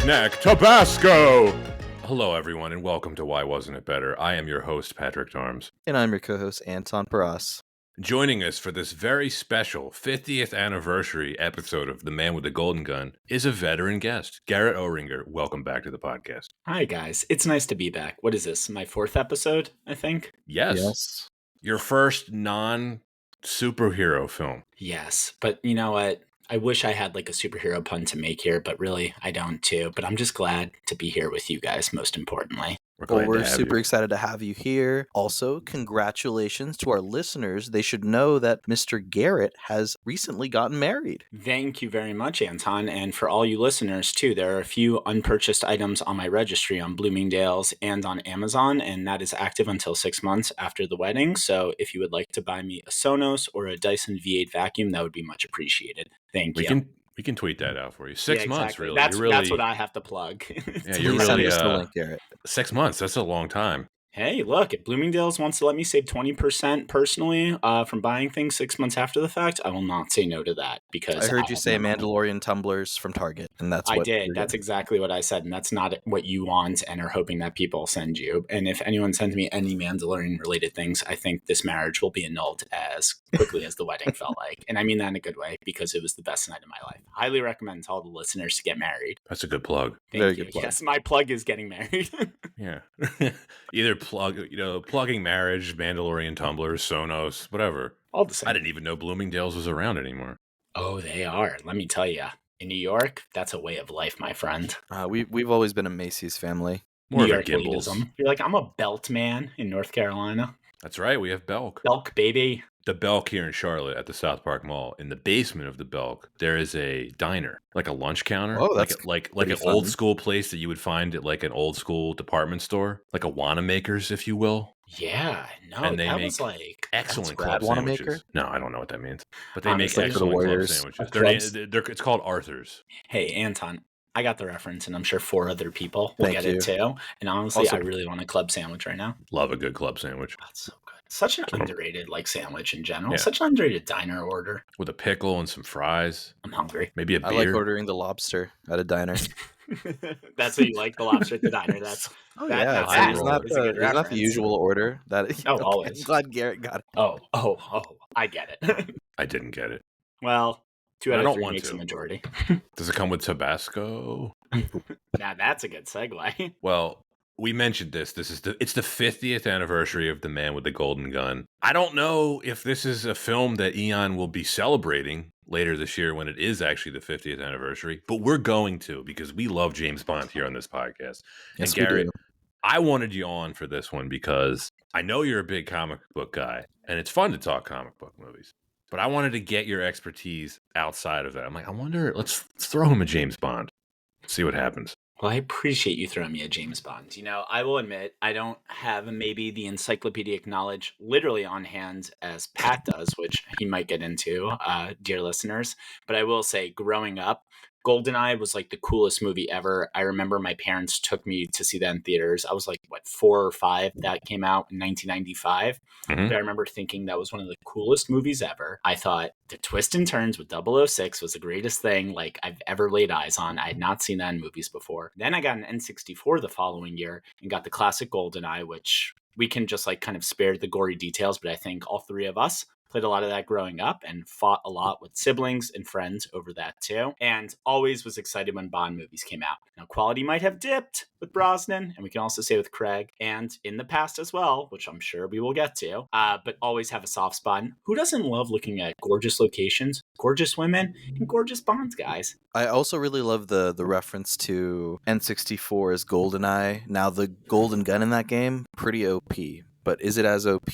snack, Tabasco! Hello, everyone, and welcome to Why Wasn't It Better? I am your host, Patrick Tarms. And I'm your co-host, Anton Paras. Joining us for this very special 50th anniversary episode of The Man with the Golden Gun is a veteran guest, Garret Ohringer. Welcome back to the podcast. Hi, guys. It's nice to be back. What is this, my fourth episode, I think? Yes. Your first non-superhero film. Yes, but you know what? I wish I had like a superhero pun to make here, but really I don't too. But I'm just glad to be here with you guys, most importantly. We're super excited to have you here. Also, congratulations to our listeners. They should know that Mr. Garret has recently gotten married. Thank you very much, Anton. And for all you listeners, too, there are a few unpurchased items on my registry on Bloomingdale's and on Amazon, and that is active until 6 months after the wedding. So if you would like to buy me a Sonos or a Dyson V8 vacuum, that would be much appreciated. Thank you. We can tweet that out for you. 6 months, exactly. really. That's what I have to plug. Yeah, you're really send us the link, Garret. 6 months. That's a long time. Hey, look, if Bloomingdale's wants to let me save 20% personally from buying things 6 months after the fact, I will not say no to that because I heard you say Mandalorian tumblers from Target, and that's what I did. That's exactly what I said, and that's not what you want and are hoping that people send you. And if anyone sends me any Mandalorian-related things, I think this marriage will be annulled as quickly as the wedding felt like. And I mean that in a good way because it was the best night of my life. Highly recommend to all the listeners to get married. That's a good plug. Very good plug. Yes, my plug is getting married. Yeah. Either plugging marriage, Mandalorian tumblers, Sonos, whatever. All the same. I didn't even know Bloomingdale's was around anymore. Oh, they are. Let me tell you. In New York, that's a way of life, my friend. We've always been a Macy's family. More New of a York Gimbals. elitism. You're like, I'm a Belt man in North Carolina. That's right. We have Belk. Belk, baby. The Belk here in Charlotte at the South Park Mall. In the basement of the Belk, there is a diner, like a lunch counter. Oh, that's like an fun. old school place that you would find at like an old school department store, like a Wanamaker's, if you will. Yeah, no, And they that make was like excellent rad. club Wanamaker? sandwiches. No, I don't know what that means, but they Honestly, make for the excellent club Warriors. sandwiches. It's called Arthur's. Hey, Anton, I got the reference, and I'm sure 4 other people will Thank get you. it too. And honestly, Also- I really want a club sandwich right now. Love a good club sandwich That's so good. Such an underrated like sandwich in general. Yeah. Such an underrated diner order. with a pickle and some fries, I'm hungry. maybe a beer. I like ordering the lobster at a diner. That's what you like, the lobster at the diner. That's Oh That- yeah, now it's that not is a good it's not the reference. usual order. That is, Oh, okay, always. I'm glad Garret got it. oh, I get it. I didn't get it. Well, 2 I out don't of 3 want makes to. a majority. Does it come with Tabasco? Now that's a good segue. Well, we mentioned this. It's the 50th anniversary of The Man with the Golden Gun. I don't know if this is a film that Eon will be celebrating later this year when it is actually the 50th anniversary, but we're going to because we love James Bond here on this podcast. Yes, and we Garret, do. I wanted you on for this one because I know you're a big comic book guy, and it's fun to talk comic book movies. But I wanted to get your expertise outside of that. I'm like, I wonder, let's throw him a James Bond. See what happens. Well, I appreciate you throwing me a James Bond. You know, I will admit I don't have maybe the encyclopedic knowledge literally on hand as Pat does, which he might get into, dear listeners. But I will say, growing up, GoldenEye was like the coolest movie ever. I remember my parents took me to see that in theaters. I was like, 4 or 5? That came out in 1995. Mhm. But I remember thinking that was one of the coolest movies ever. I thought the twist and turns with 006 was the greatest thing like I've ever laid eyes on. I had not seen that in movies before. Then I got an N64 the following year and got the classic GoldenEye, which we can just like kind of spare the gory details, but I think all 3 of us played a lot of that growing up and fought a lot with siblings and friends over that too. And always was excited when Bond movies came out. Now, quality might have dipped with Brosnan, and we can also say with Craig, and in the past as well, which I'm sure we will get to, but always have a soft spot. And who doesn't love looking at gorgeous locations, gorgeous women, and gorgeous Bonds, guys? I also really love the reference to N64 as GoldenEye. Now the golden gun in that game, pretty OP. But is it as OP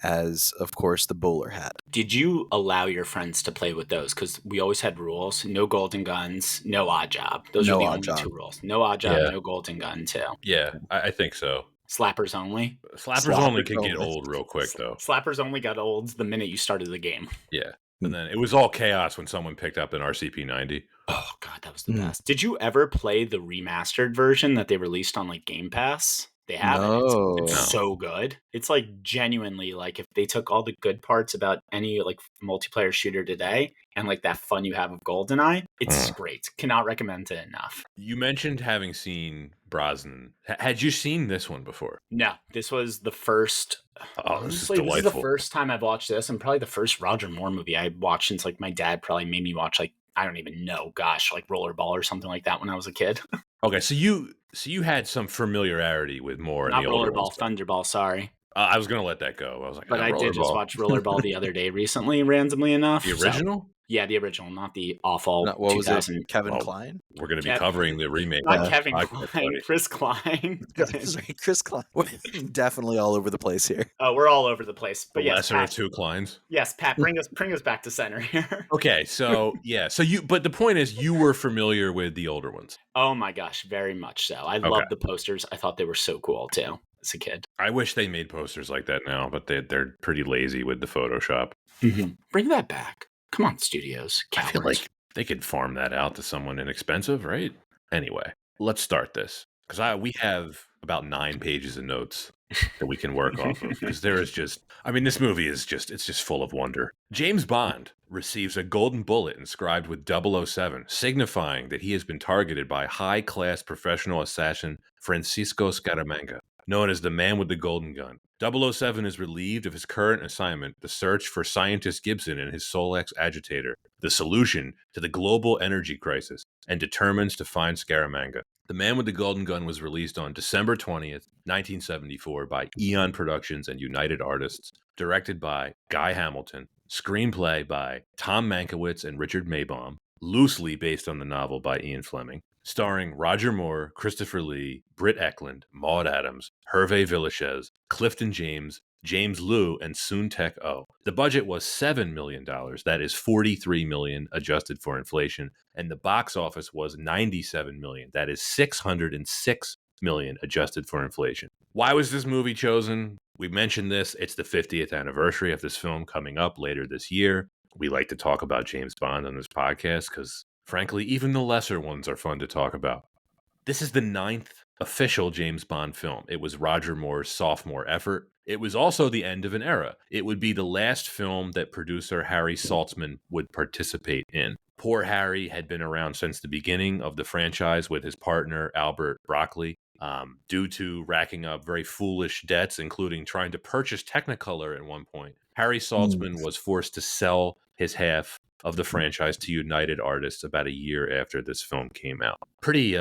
as, of course, the bowler hat? Did you allow your friends to play with those? Because we always had rules: no golden guns, no odd job. Those No are the odd only job. 2 rules. No odd job, Yeah. no golden gun too. Yeah, I think so. Slappers only. Slappers only Slappers can get only. old real quick, though. Slappers only got old the minute you started the game. Yeah. And then it was all chaos when someone picked up an RCP 90. Oh god, that was the best. Did you ever play the remastered version that they released on like Game Pass? They haven't. No. It's No. so good. It's like genuinely like if they took all the good parts about any like multiplayer shooter today and like that fun you have of GoldenEye, it's great. Cannot recommend it enough. You mentioned having seen Brosnan. Had you seen this one before? No, this was the first. Oh, this is Honestly, this is the delightful. first time I've watched this, and probably the first Roger Moore movie I watched since like my dad probably made me watch like I don't even know, gosh, like Rollerball or something like that when I was a kid. Okay, so you had some familiarity with Moore and Not the older ones. Rollerball, Thunderball. Sorry. I was gonna let that go. I was like, But I did just Rollerball. watch Rollerball the other day recently, randomly enough. The so- original? yeah, the original, not the awful What was 2000. it? Kevin Well, Kline? We're gonna be Kev- covering the remake. Not on Kevin this podcast, Kline, buddy. Chris Klein. Sorry, Chris Kline. We're definitely all over the place here. Oh, we're all over the place. The But yes, lesser of Pat, two Kleins. yes, Pat, bring us back to center here. Okay, so yeah, but the point is, you were familiar with the older ones. Oh my gosh, very much so. I love the posters. I thought they were so cool too as a kid. I wish they made posters like that now, but they're pretty lazy with the Photoshop. Bring that back. Come on, studios. I feel Cowards. like they could farm that out to someone inexpensive, right? Anyway, let's start this because we have about 9 pages of notes that we can work off of because there is this movie is it's just full of wonder. James Bond receives a golden bullet inscribed with 007, signifying that he has been targeted by high-class professional assassin Francisco Scaramanga, known as the man with the golden gun. 007 is relieved of his current assignment, the search for scientist Gibson and his Solex agitator, the solution to the global energy crisis, and determines to find Scaramanga. The Man with the Golden Gun was released on December 20th, 1974 by Eon Productions and United Artists, directed by Guy Hamilton, screenplay by Tom Mankiewicz and Richard Maybaum, loosely based on the novel by Ian Fleming, starring Roger Moore, Christopher Lee, Britt Eklund, Maud Adams, Hervé Villechaize, Clifton James, James Liu, and Soon Tek Oh. The budget was $7 million. That is $43 million adjusted for inflation. And the box office was $97 million. That is $606 million adjusted for inflation. Why was this movie chosen? We mentioned this. It's the 50th anniversary of this film coming up later this year. We like to talk about James Bond on this podcast because, frankly, even the lesser ones are fun to talk about. This is the 9th official James Bond film. It was Roger Moore's sophomore effort. It was also the end of an era. It would be the last film that producer Harry Saltzman would participate in. Poor Harry had been around since the beginning of the franchise with his partner, Albert Broccoli. Due to racking up very foolish debts, including trying to purchase Technicolor at one point, Harry Saltzman was forced to sell his half of the franchise to United Artists about a year after this film came out. Pretty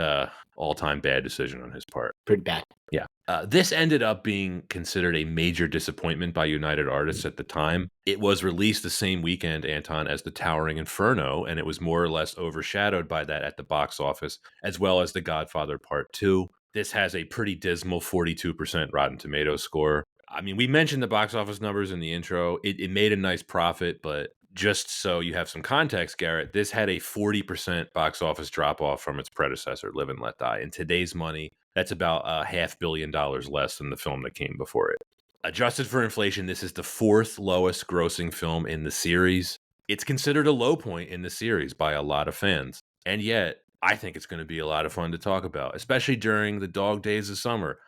all-time bad decision on his part. Pretty bad. Yeah. This ended up being considered a major disappointment by United Artists at the time. It was released the same weekend, Anton, as The Towering Inferno, and it was more or less overshadowed by that at the box office, as well as The Godfather Part 2. This has a pretty dismal 42% Rotten Tomatoes score. I mean, we mentioned the box office numbers in the intro. It made a nice profit, but just so you have some context, Garrett, this had a 40% box office drop-off from its predecessor, Live and Let Die. In today's money, that's about $500 million less than the film that came before it. Adjusted for inflation, this is the 4th lowest grossing film in the series. It's considered a low point in the series by a lot of fans. And yet, I think it's going to be a lot of fun to talk about, especially during the dog days of summer.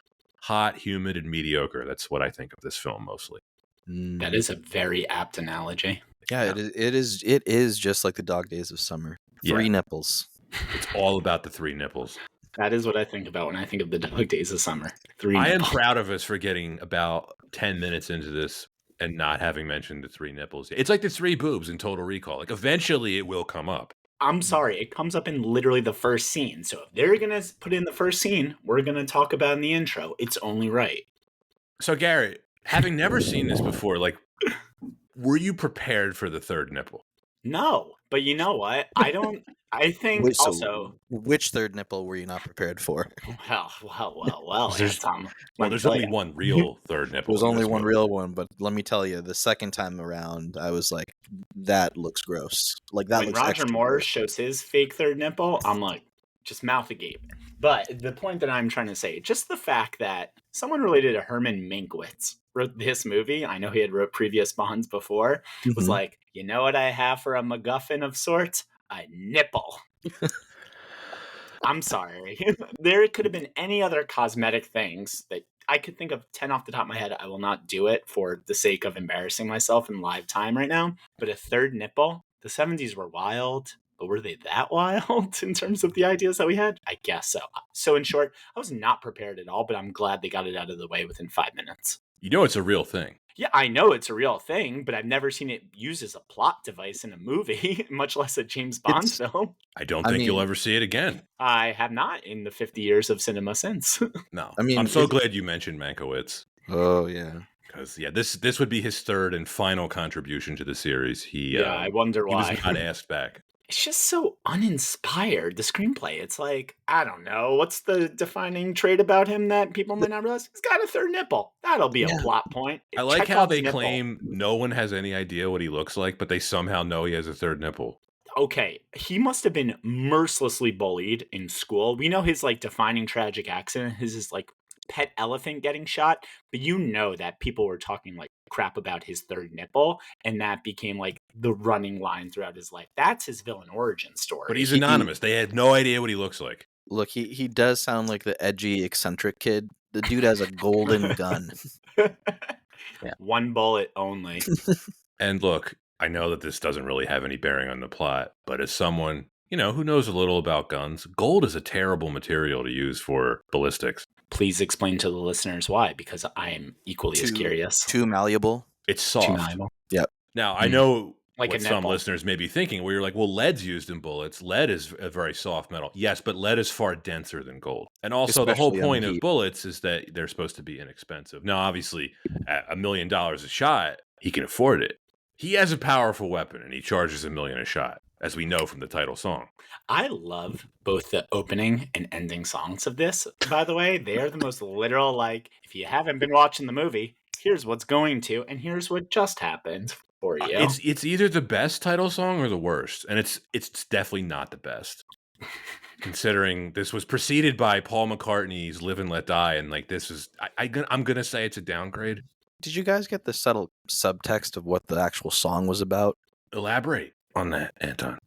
Hot, humid, and mediocre. That's what I think of this film mostly. That is a very apt analogy. Yeah, it is just like the dog days of summer. 3 nipples. It's all about the 3 nipples. That is what I think about when I think of the dog days of summer. 3 I am nipples. proud of us for getting about 10 minutes into this and not having mentioned the 3 nipples. It's like the 3 boobs in Total Recall. Like, eventually it will come up. I'm sorry, it comes up in literally the first scene. So if they're going to put in the first scene, we're going to talk about in the intro. It's only right. So, Garrett, having never seen this before, like, were you prepared for the 3rd nipple? No, but you know what? I think Wait, so also. which 3rd nipple were you not prepared for? Well. There's Tom, Well, there's only one real 3rd nipple. There's in only this one movie. real one, but let me tell you, the second time around, I was like, that looks gross. Like, that When looks Roger extra Moore gross. shows his fake 3rd nipple, I'm like, just mouth agape. But the point that I'm trying to say, just the fact that someone related to Herman Mankiewicz wrote this movie, I know he had wrote previous Bonds before, was Mhm. like, you know what I have for a MacGuffin of sorts? A nipple. I'm sorry. There could have been any other cosmetic things that I could think of 10 off the top of my head. I will not do it for the sake of embarrassing myself in live time right now. But a third nipple, the 70s were wild, but were they that wild in terms of the ideas that we had? I guess so. So in short, I was not prepared at all, but I'm glad they got it out of the way within 5 minutes. You know it's a real thing. Yeah, I know it's a real thing, but I've never seen it used as a plot device in a movie, much less a James Bond film. I don't think you'll ever see it again. I have not in the 50 years of cinema since. No. I mean, I'm so glad you mentioned Mankiewicz. Oh, yeah. Because, this would be his third and final contribution to the series. I wonder why. He was not asked back. It's just so uninspired, the screenplay. It's like, I don't know. What's the defining trait about him that people might not realize? He's got a third nipple. That'll be a plot point. I like how they nipple. claim no one has any idea what he looks like, but they somehow know he has a third nipple. Okay, he must have been mercilessly bullied in school. We know his like defining tragic accident, his like pet elephant getting shot, but you know that people were talking like crap about his third nipple, and that became like the running line throughout his life. That's his villain origin story. But he's anonymous. They had no idea what he looks like. Look, he does sound like the edgy, eccentric kid. The dude has a golden gun. Yeah. One bullet only. And look, I know that this doesn't really have any bearing on the plot, but as someone, who knows a little about guns, gold is a terrible material to use for ballistics. Please explain to the listeners why, because I am equally as curious. Too malleable. It's soft. Too malleable. Yep. Now, I know like what some listeners may be thinking, where you're like, well, lead's used in bullets. Lead is a very soft metal. Yes, but lead is far denser than gold. And also, the whole point of bullets is that they're supposed to be inexpensive. Now, obviously, at $1 million a shot, he can afford it. He has a powerful weapon, and he charges $1 million a shot, as we know from the title song. I love both the opening and ending songs of this, by the way. They are the most literal, like, if you haven't been watching the movie, here's what's going to, and here's what just happened for you. It's either the best title song or the worst, and it's definitely not the best. Considering this was preceded by Paul McCartney's Live and Let Die, and like this is, I'm going to say it's a downgrade. Did you guys get the subtle subtext of what the actual song was about? Elaborate on that, Anton.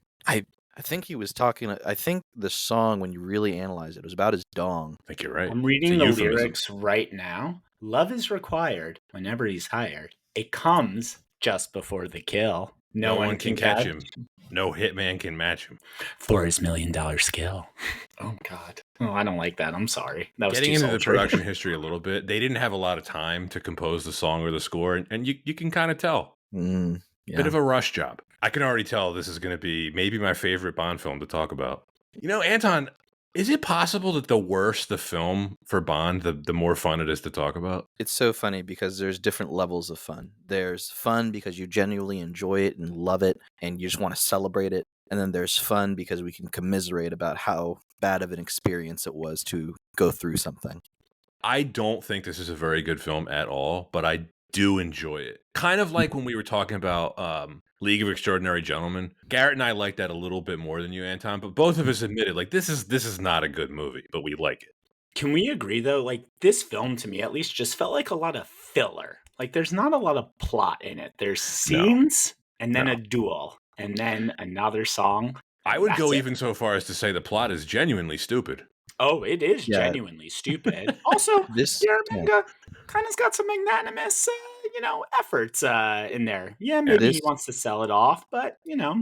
I think he was talking. I think the song, when you really analyze it, was about his dong. I think you're right. I'm reading the lyrics right now. Love is required whenever he's hired. It comes just before the kill. No one can catch him. No hitman can match him. For his $1 million skill. Oh, God. Oh, I don't like that. I'm sorry. That was getting into the production history a little bit. They didn't have a lot of time to compose the song or the score, and you can kind of tell. Yeah. Bit of a rush job. I can already tell this is going to be maybe my favorite Bond film to talk about. Anton, is it possible that the worse the film for Bond, the more fun it is to talk about? It's so funny because there's different levels of fun. There's fun because you genuinely enjoy it and love it, and you just want to celebrate it. And then there's fun because we can commiserate about how bad of an experience it was to go through something. I don't think this is a very good film at all, but I do enjoy it. Kind of like when we were talking about League of Extraordinary Gentlemen. Garrett and I like that a little bit more than you, Anton, but both of us admitted, like, this is not a good movie, but we like it. Can we agree, though? Like, this film, to me at least, just felt like a lot of filler. Like, there's not a lot of plot in it. There's scenes, and then a duel, and then another song. I would go even so far as to say the plot is genuinely stupid. Oh, it is genuinely stupid. Also, Araminga kind of's got some magnanimous, efforts in there. Yeah, maybe he wants to sell it off, but,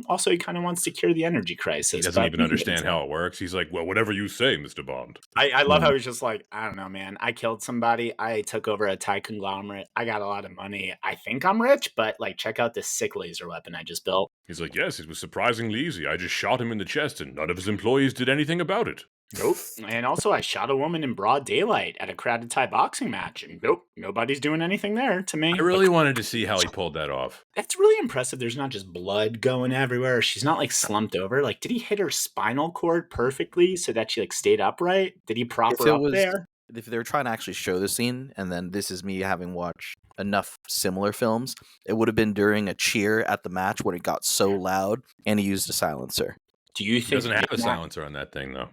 also he kind of wants to cure the energy crisis. He doesn't even understand how it works. He's like, well, whatever you say, Mr. Bond. I love how he's just like, I don't know, man. I killed somebody. I took over a Thai conglomerate. I got a lot of money. I think I'm rich, but, like, check out this sick laser weapon I just built. He's like, yes, it was surprisingly easy. I just shot him in the chest, and none of his employees did anything about it. Nope. And also, I shot a woman in broad daylight at a crowded Thai boxing match. And nope, nobody's doing anything there to me. I really wanted to see how he pulled that off. That's really impressive. There's not just blood going everywhere. She's not, like, slumped over. Like, did he hit her spinal cord perfectly so that she, like, stayed upright? Did he prop her up there? If they were trying to actually show the scene, and then this is me having watched enough similar films, it would have been during a cheer at the match when it got so loud, and he used a silencer. Do you think he doesn't have a silencer on that thing, though?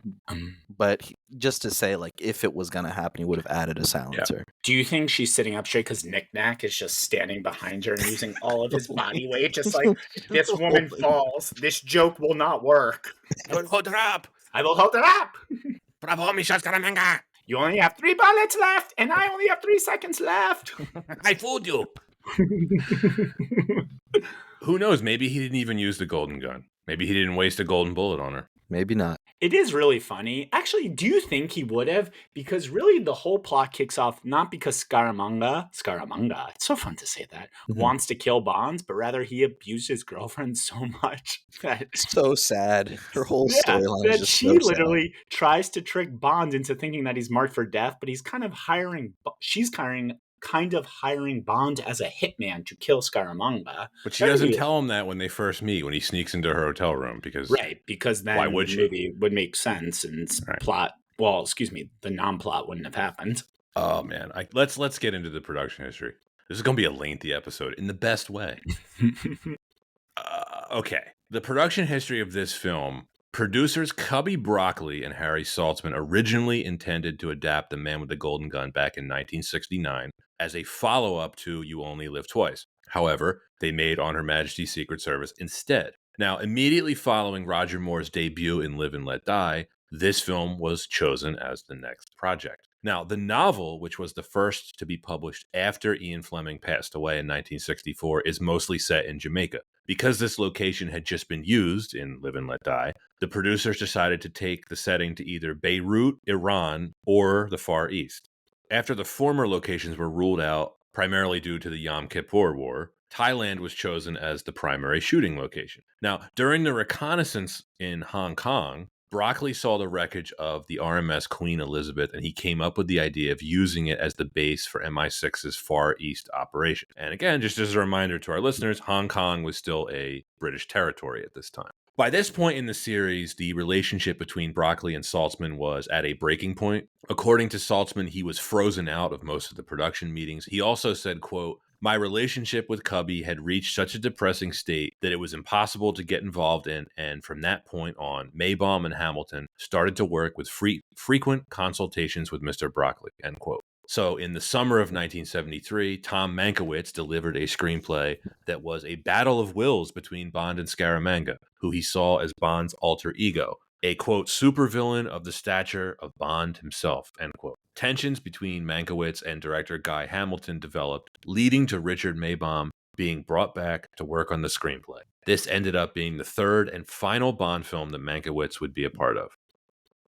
But just to say, like, if it was going to happen, he would have added a silencer. Yeah. Do you think she's sitting up straight because Knick Knack is just standing behind her and using all of his body weight? Just like, this woman falls. This joke will not work. Hold her up. I will hold it up. Bravo, mi Scaramanga! You only have 3 bullets left, and I only have 3 seconds left. I fooled you. Who knows? Maybe he didn't even use the golden gun. Maybe he didn't waste a golden bullet on her. Maybe not. It is really funny. Actually, do you think he would have? Because really the whole plot kicks off not because Scaramanga, it's so fun to say that, wants to kill Bonds, but rather he abused his girlfriend so much that So sad. Her whole storyline is that just she so sad. literally tries to trick Bond into thinking that he's marked for death, but he's kind of hiring Bond as a hitman to kill Scaramanga. But she doesn't tell him that when they first meet, when he sneaks into her hotel room, because because then why would the she? movie would make sense and the non-plot wouldn't have happened. Oh man, let's get into the production history. This is going to be a lengthy episode in the best way. Okay, the production history of this film. Producers Cubby Broccoli and Harry Saltzman originally intended to adapt The Man with the Golden Gun back in 1969 as a follow-up to You Only Live Twice. However, they made On Her Majesty's Secret Service instead. Now, immediately following Roger Moore's debut in Live and Let Die, this film was chosen as the next project. Now, the novel, which was the first to be published after Ian Fleming passed away in 1964, is mostly set in Jamaica. Because this location had just been used in Live and Let Die, the producers decided to take the setting to either Beirut, Iran, or the Far East. After the former locations were ruled out, primarily due to the Yom Kippur War, Thailand was chosen as the primary shooting location. Now, during the reconnaissance in Hong Kong, Broccoli saw the wreckage of the RMS Queen Elizabeth, and he came up with the idea of using it as the base for MI6's Far East operation. And again, just as a reminder to our listeners, Hong Kong was still a British territory at this time. By this point in the series, the relationship between Broccoli and Saltzman was at a breaking point. According to Saltzman, he was frozen out of most of the production meetings. He also said, quote, "My relationship with Cubby had reached such a depressing state that it was impossible to get involved in, and from that point on, Maybaum and Hamilton started to work with frequent consultations with Mr. Broccoli," end quote. So in the summer of 1973, Tom Mankiewicz delivered a screenplay that was a battle of wills between Bond and Scaramanga, who he saw as Bond's alter ego, a, quote, supervillain of the stature of Bond himself, end quote. Tensions between Mankiewicz and director Guy Hamilton developed, leading to Richard Maybaum being brought back to work on the screenplay. This ended up being the third and final Bond film that Mankiewicz would be a part of.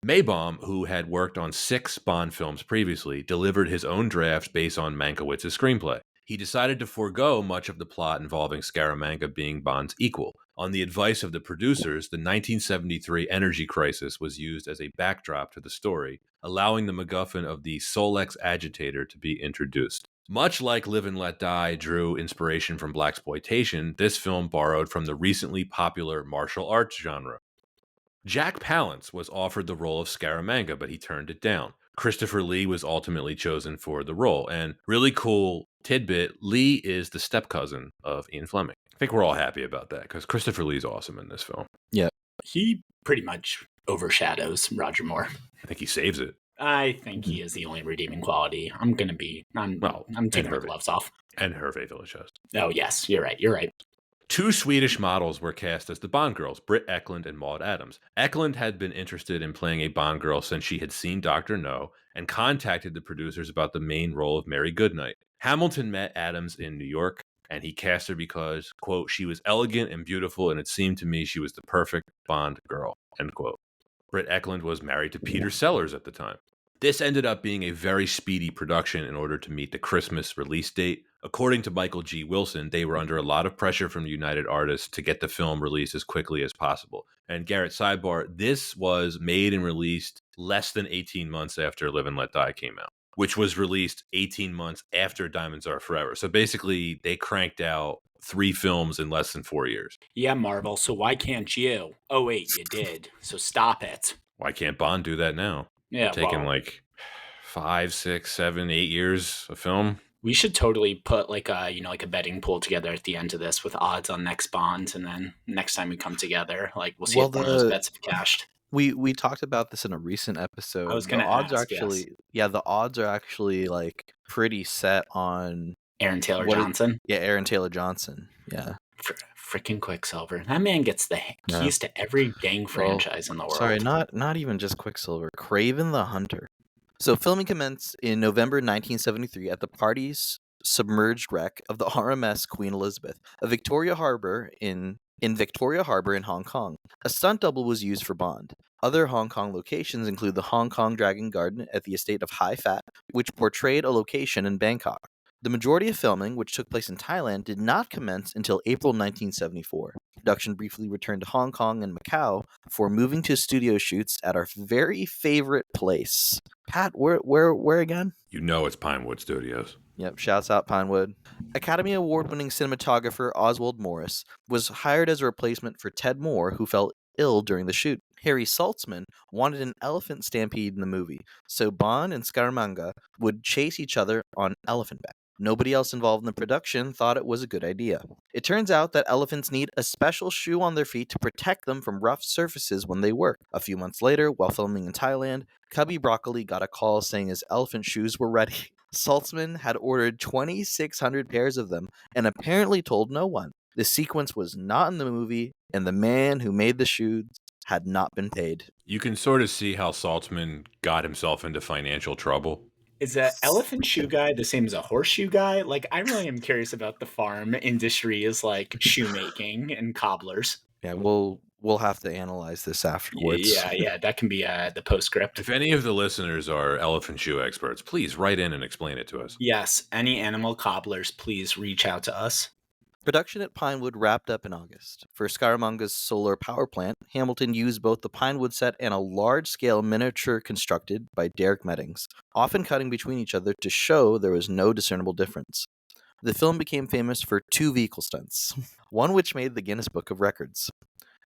Maybaum, who had worked on 6 Bond films previously, delivered his own draft based on Mankiewicz's screenplay. He decided to forego much of the plot involving Scaramanga being Bond's equal. On the advice of the producers, the 1973 energy crisis was used as a backdrop to the story, allowing the MacGuffin of the Solex agitator to be introduced. Much like Live and Let Die drew inspiration from blaxploitation, this film borrowed from the recently popular martial arts genre. Jack Palance was offered the role of Scaramanga, but he turned it down. Christopher Lee was ultimately chosen for the role. And really cool tidbit, Lee is the step-cousin of Ian Fleming. I think we're all happy about that because Christopher Lee's awesome in this film. Yeah. He pretty much overshadows Roger Moore. I think he saves it. I think he is the only redeeming quality. I'm taking my gloves off. And Hervé Villechaize. Oh, yes, you're right. 2 Swedish models were cast as the Bond girls, Britt Eklund and Maud Adams. Eklund had been interested in playing a Bond girl since she had seen Dr. No and contacted the producers about the main role of Mary Goodnight. Hamilton met Adams in New York, and he cast her because, quote, "she was elegant and beautiful, and it seemed to me she was the perfect Bond girl," end quote. Britt Eklund was married to Peter Sellers at the time. This ended up being a very speedy production in order to meet the Christmas release date. According to Michael G. Wilson, they were under a lot of pressure from United Artists to get the film released as quickly as possible. And Garrett, sidebar, this was made and released less than 18 months after Live and Let Die came out, which was released 18 months after Diamonds Are Forever. So basically, they cranked out 3 films in less than 4 years. Yeah, Marvel, so why can't you? Oh, wait, you did. So stop it. Why can't Bond do that now? Yeah, taking like 5, 6, 7, 8 years of film. We should totally put like a betting pool together at the end of this with odds on next Bond, and then next time we come together, like we'll see if one of those bets have cashed. We talked about this in a recent episode. I was going to ask. The odds are actually like pretty set on Aaron Taylor Johnson. Yeah, Aaron Taylor Johnson. Yeah. Freaking Quicksilver. That man gets the Yeah. keys to every gang Well, franchise in the world. sorry, not even just Quicksilver. Craven the Hunter. So filming commenced in November 1973 at the party's submerged wreck of the RMS Queen Elizabeth, in Victoria Harbor in Hong Kong. A stunt double was used for Bond. Other Hong Kong locations include the Hong Kong Dragon Garden at the estate of Hai Fat, which portrayed a location in Bangkok. The majority of filming, which took place in Thailand, did not commence until April 1974. Production briefly returned to Hong Kong and Macau before moving to studio shoots at our very favorite place. Pat, where again? You know it's Pinewood Studios. Yep, shouts out Pinewood. Academy Award-winning cinematographer Oswald Morris was hired as a replacement for Ted Moore, who fell ill during the shoot. Harry Saltzman wanted an elephant stampede in the movie, so Bond and Scaramanga would chase each other on elephant back. Nobody else involved in the production thought it was a good idea. It turns out that elephants need a special shoe on their feet to protect them from rough surfaces when they work. A few months later, while filming in Thailand, Cubby Broccoli got a call saying his elephant shoes were ready. Saltzman had ordered 2,600 pairs of them and apparently told no one. The sequence was not in the movie, and the man who made the shoes had not been paid. You can sort of see how Saltzman got himself into financial trouble. Is an elephant shoe guy the same as a horseshoe guy? Like, I really am curious about the farm industry is like shoemaking and cobblers. Yeah, we'll have to analyze this afterwards. Yeah, that can be the postscript. If any of the listeners are elephant shoe experts, please write in and explain it to us. Yes, any animal cobblers, please reach out to us. Production at Pinewood wrapped up in August. For Scaramanga's solar power plant, Hamilton used both the Pinewood set and a large-scale miniature constructed by Derek Mettings, often cutting between each other to show there was no discernible difference. The film became famous for two vehicle stunts, one which made the Guinness Book of Records.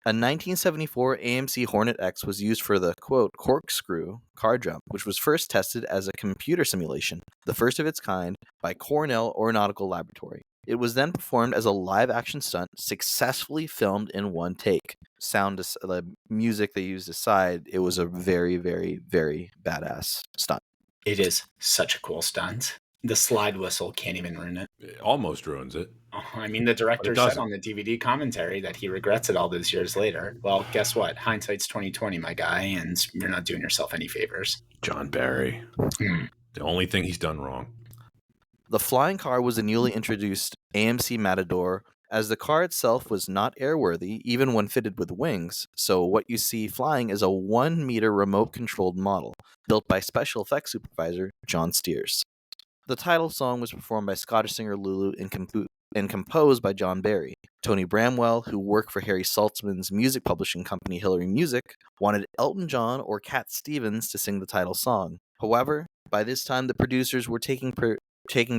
A 1974 AMC Hornet X was used for the, quote, corkscrew car jump, which was first tested as a computer simulation, the first of its kind, by Cornell Aeronautical Laboratory. It was then performed as a live-action stunt, successfully filmed in one take. The music they used aside, it was a very, very, very badass stunt. It is such a cool stunt. The slide whistle can't even ruin it. It almost ruins it. I mean, the director said on the DVD commentary that he regrets it all those years later. Well, guess what? Hindsight's 2020, my guy, and you're not doing yourself any favors. John Barry. The only thing he's done wrong. The flying car was a newly introduced AMC Matador, as the car itself was not airworthy, even when fitted with wings, so what you see flying is a 1-meter remote-controlled model, built by special effects supervisor John Steers. The title song was performed by Scottish singer Lulu and composed by John Barry. Tony Bramwell, who worked for Harry Saltzman's music publishing company Hillary Music, wanted Elton John or Cat Stevens to sing the title song. However, by this time the producers were taking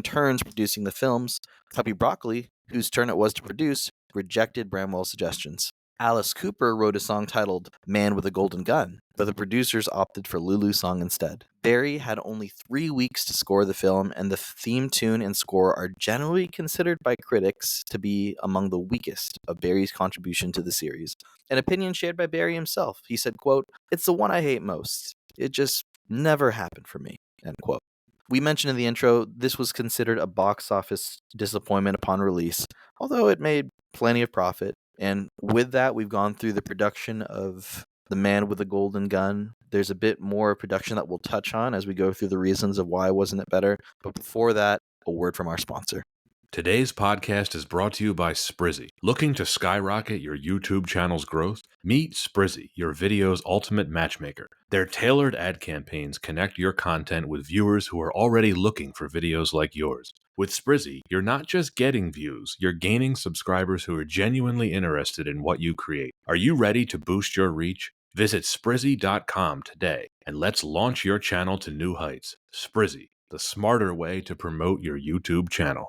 turns producing the films. Cubby Broccoli, whose turn it was to produce, rejected Bramwell's suggestions. Alice Cooper wrote a song titled Man with a Golden Gun, but the producers opted for Lulu's song instead. Barry had only 3 weeks to score the film, and the theme tune and score are generally considered by critics to be among the weakest of Barry's contribution to the series. An opinion shared by Barry himself. He said, quote, "It's the one I hate most. It just never happened for me," end quote. We mentioned in the intro, this was considered a box office disappointment upon release, although it made plenty of profit. And with that, we've gone through the production of The Man with the Golden Gun. There's a bit more production that we'll touch on as we go through the reasons of why wasn't it better. But before that, a word from our sponsor. Today's podcast is brought to you by Sprizzy. Looking to skyrocket your YouTube channel's growth? Meet Sprizzy, your video's ultimate matchmaker. Their tailored ad campaigns connect your content with viewers who are already looking for videos like yours. With Sprizzy, you're not just getting views, you're gaining subscribers who are genuinely interested in what you create. Are you ready to boost your reach? Visit Sprizzy.com today and let's launch your channel to new heights. Sprizzy, the smarter way to promote your YouTube channel.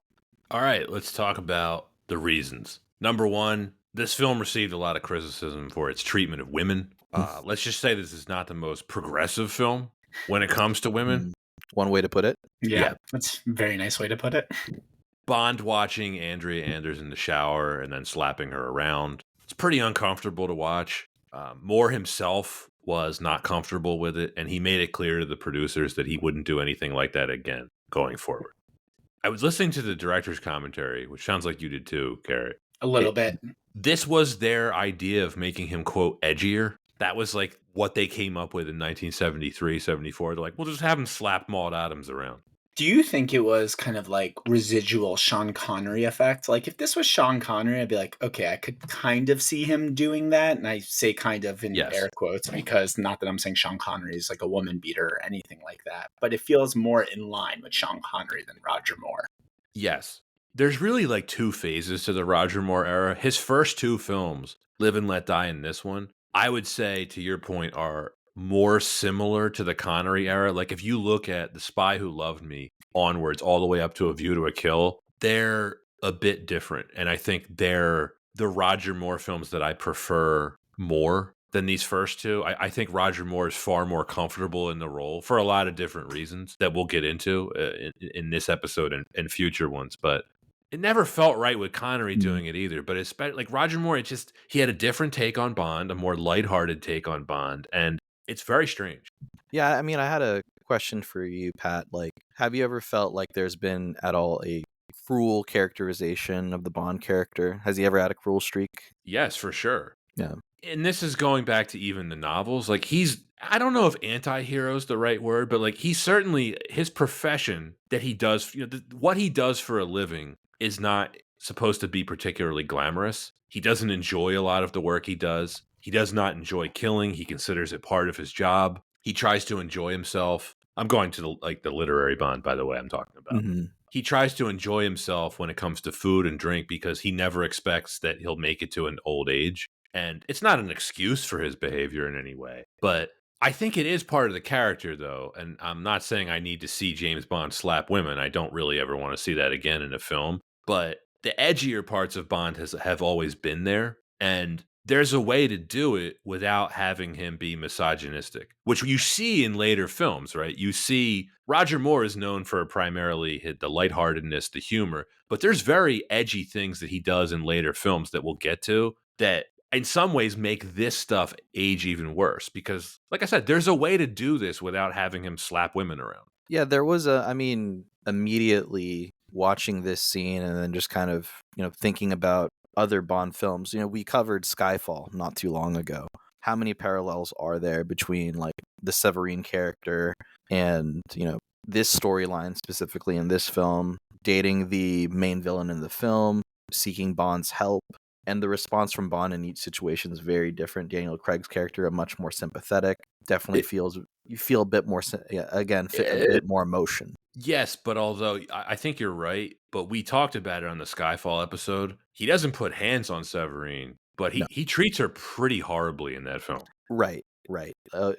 All right, let's talk about the reasons. Number one, this film received a lot of criticism for its treatment of women. Let's just say this is not the most progressive film when it comes to women. One way to put it. Yeah, that's a very nice way to put it. Bond watching Andrea Anders in the shower and then slapping her around. It's pretty uncomfortable to watch. Moore himself was not comfortable with it, and he made it clear to the producers that he wouldn't do anything like that again going forward. I was listening to the director's commentary, which sounds like you did too, Garret. A little bit. this was their idea of making him, quote, edgier. That was like what they came up with in 1973, 74. They're like, we'll just have him slap Maud Adams around. Do you think it was kind of like residual Sean Connery effect? Like if this was Sean Connery, I'd be like, okay, I could kind of see him doing that. And I say kind of in Yes. air quotes because not that I'm saying Sean Connery is like a woman beater or anything like that, but it feels more in line with Sean Connery than Roger Moore. Yes. There's really like two phases to the Roger Moore era. His first two films, Live and Let Die and this one, I would say, to your point, are more similar to the Connery era. Like if you look at The Spy Who Loved Me onwards, all the way up to A View to a Kill, they're a bit different. And I think they're the Roger Moore films that I prefer more than these first two. I think Roger Moore is far more comfortable in the role for a lot of different reasons that we'll get into in this episode and future ones. But it never felt right with Connery doing it either. But especially like Roger Moore, he had a different take on Bond, a more lighthearted take on Bond, and it's very strange. Yeah, I mean, I had a question for you, Pat. Like, have you ever felt like there's been at all a cruel characterization of the Bond character? Has he ever had a cruel streak? Yes, for sure. Yeah. And this is going back to even the novels. Like I don't know if anti-hero is the right word, but like he's certainly, his profession that he does, what he does for a living is not supposed to be particularly glamorous. He doesn't enjoy a lot of the work he does. He does not enjoy killing. He considers it part of his job. He tries to enjoy himself. I'm going to the literary Bond, by the way, I'm talking about. Mm-hmm. He tries to enjoy himself when it comes to food and drink because he never expects that he'll make it to an old age. And it's not an excuse for his behavior in any way. But I think it is part of the character, though. And I'm not saying I need to see James Bond slap women. I don't really ever want to see that again in a film. But the edgier parts of Bond have always been there. And there's a way to do it without having him be misogynistic, which you see in later films, right? You see Roger Moore is known for primarily the lightheartedness, the humor, but there's very edgy things that he does in later films that we'll get to that in some ways make this stuff age even worse because, like I said, there's a way to do this without having him slap women around. Yeah, there was immediately watching this scene and then just kind of, thinking about other Bond films. We covered Skyfall not too long ago. How many parallels are there between like the Severine character and, this storyline specifically in this film, dating the main villain in the film, seeking Bond's help? And the response from Bond in each situation is very different. Daniel Craig's character, much more sympathetic, definitely you feel a bit more, a bit more emotion. Yes, but although I think you're right, but we talked about it on the Skyfall episode. He doesn't put hands on Severine, but he treats her pretty horribly in that film. Right.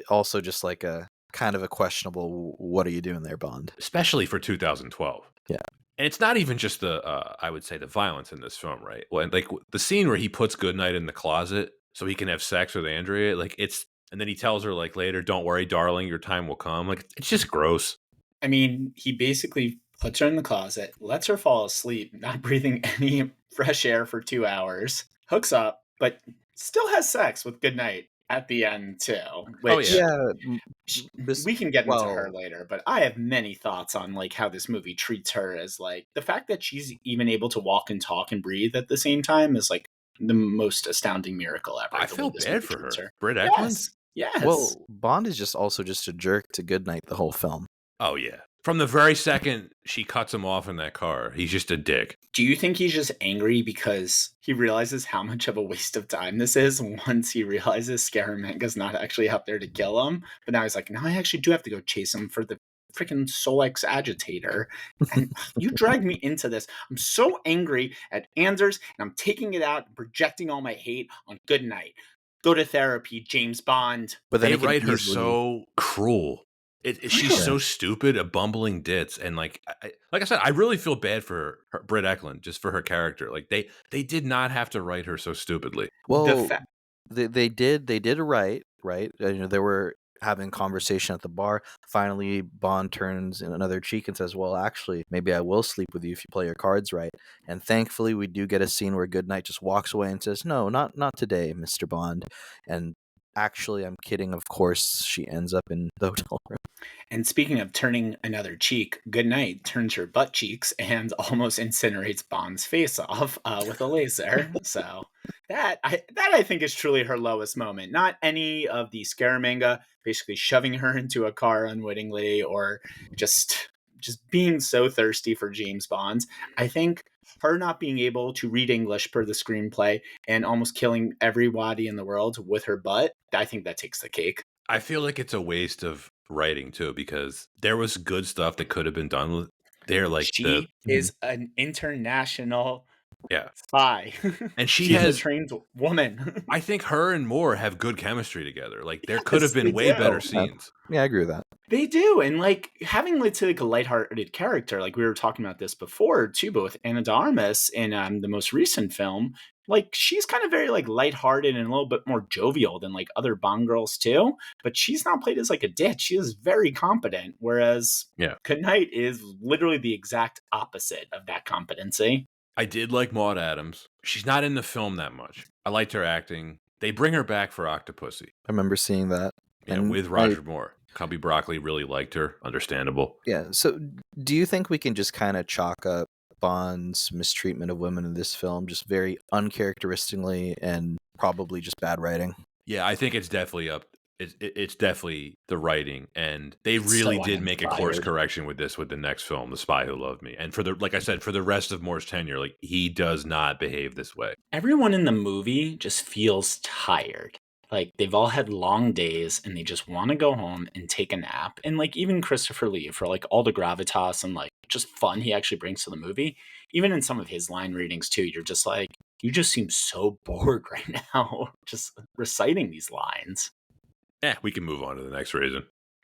Also just like a kind of a questionable, what are you doing there, Bond? Especially for 2012. Yeah. And it's not even just I would say the violence in this film, right? Well, like the scene where he puts Goodnight in the closet so he can have sex with Andrea, like and then he tells her like later, don't worry, darling, your time will come. Like it's just gross. I mean, he basically puts her in the closet, lets her fall asleep, not breathing any fresh air for 2 hours, hooks up, but still has sex with Goodnight at the end too. Which, we can get into her later, but I have many thoughts on like how this movie treats her as like the fact that she's even able to walk and talk and breathe at the same time is like the most astounding miracle ever. I feel bad for her. Britt Eklund? Yes. Well, Bond is just also just a jerk to Goodnight the whole film. Oh, yeah. From the very second she cuts him off in that car, he's just a dick. Do you think he's just angry because he realizes how much of a waste of time this is once he realizes Scaramanga's not actually out there to kill him? But now he's like, no, I actually do have to go chase him for the freaking Solex agitator. And you dragged me into this. I'm so angry at Anders, and I'm taking it out and projecting all my hate on Goodnight. Go to therapy, James Bond. But they write her so cruel. She's so stupid, a bumbling ditz, and like I said, I really feel bad for her, Britt Eklund, just for her character. Like they did not have to write her so stupidly. Well, they did right. They were having conversation at the bar. Finally, Bond turns in another cheek and says, "Well, actually, maybe I will sleep with you if you play your cards right." And thankfully, we do get a scene where Goodnight just walks away and says, "No, not today, Mr. Bond." And actually, I'm kidding. Of course, she ends up in the hotel room. And speaking of turning another cheek, Goodnight turns her butt cheeks and almost incinerates Bond's face off with a laser. So that I think is truly her lowest moment. Not any of the Scaramanga basically shoving her into a car unwittingly or just being so thirsty for James Bond. I think her not being able to read English per the screenplay and almost killing everybody in the world with her butt, I think that takes the cake. I feel like it's a waste of writing too, because there was good stuff that could have been done with there, like She is an international yeah, spy. and she She's a has. trained woman. I think her and Moore have good chemistry together. Like there could have Yes, they been way better do. scenes. Yeah, I agree with that. They do, and like having let's say like a lighthearted character, like we were talking about this before too, but with Anna de Armas in the most recent film, like she's kind of very like lighthearted and a little bit more jovial than like other Bond girls too. But she's not played as like a ditch; she is very competent. Whereas Yeah. Knight is literally the exact opposite of that competency. I did like Maud Adams. She's not in the film that much. I liked her acting. They bring her back for Octopussy. I remember seeing that. Yeah, And with Roger Moore. Cubby Broccoli really liked her. Understandable. Yeah. So, do you think we can just kind of chalk up Bond's mistreatment of women in this film just very uncharacteristically and probably just bad writing? Yeah, I think it's definitely up. It's definitely the writing, and they really So did make a course uninspired. correction with this with the next film, The Spy Who Loved Me. And for the like I said, for the rest of Moore's tenure, like he does not behave this way. Everyone in the movie just feels tired. Like they've all had long days and they just want to go home and take a nap. And like even Christopher Lee, for like all the gravitas and like just fun he actually brings to the movie, even in some of his line readings too, you're just like, you just seem so bored right now, just reciting these lines. We can move on to the next reason.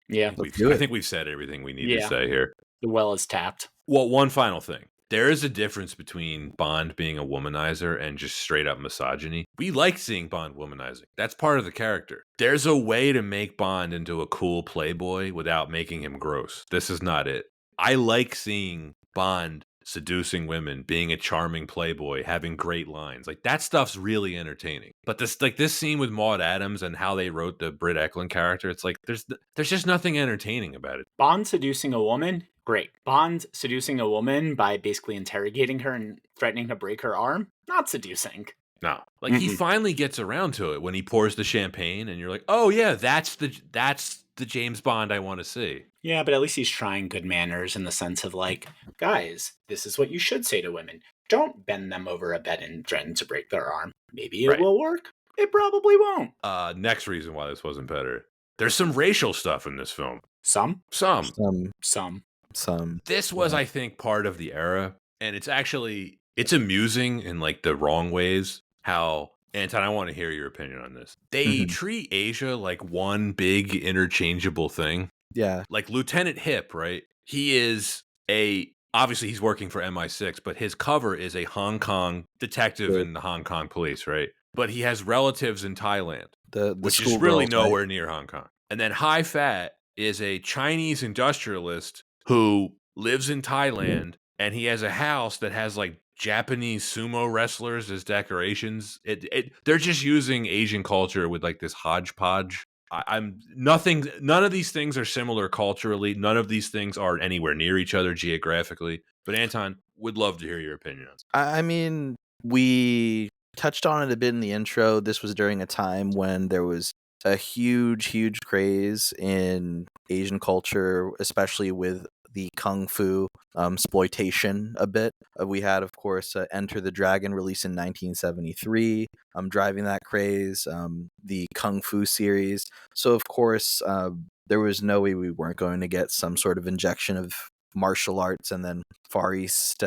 Yeah, do I it. think we've said everything we need to Yeah. say here. the well is tapped. Well, one final thing. There is a difference between Bond being a womanizer and just straight up misogyny. We like seeing Bond womanizing. That's part of the character. There's a way to make Bond into a cool playboy without making him gross. This is not it. I like seeing Bond seducing women, being a charming playboy, having great lines. Like that stuff's really entertaining. But this scene with Maud Adams and how they wrote the Britt Eklund character, it's like there's just nothing entertaining about it. Bond seducing a woman, great. Bond seducing a woman by basically interrogating her and threatening to break her arm, not seducing. No. Like he finally gets around to it when he pours the champagne and you're like, "Oh yeah, that's the James Bond I want to see." Yeah, but at least he's trying good manners in the sense of like, guys, this is what you should say to women. Don't bend them over a bed and threaten to break their arm. Maybe it Right. will work. It probably won't. Next reason why this wasn't better. There's some racial stuff in this film. Some. This was, I think, part of the era, and it's amusing in like the wrong ways. How, Anton, I want to hear your opinion on this. They treat Asia like one big interchangeable thing. Yeah. Like Lieutenant Hip, right? He is obviously he's working for MI6, but his cover is a Hong Kong detective in the Hong Kong police, right? But he has relatives in Thailand, which is really nowhere near Hong Kong. And then High Fat is a Chinese industrialist who lives in Thailand, and he has a house that has like Japanese sumo wrestlers as decorations. They're just using Asian culture with like this hodgepodge. None of these things are similar culturally. None of these things are anywhere near each other geographically. But Anton, would love to hear your opinion on it. I mean, we touched on it a bit in the intro. This was during a time when there was a huge craze in Asian culture, especially with the kung fu exploitation a bit. We had, of course, Enter the Dragon, released in 1973, driving that craze, the kung fu series. So, of course, there was no way we weren't going to get some sort of injection of martial arts and then Far East,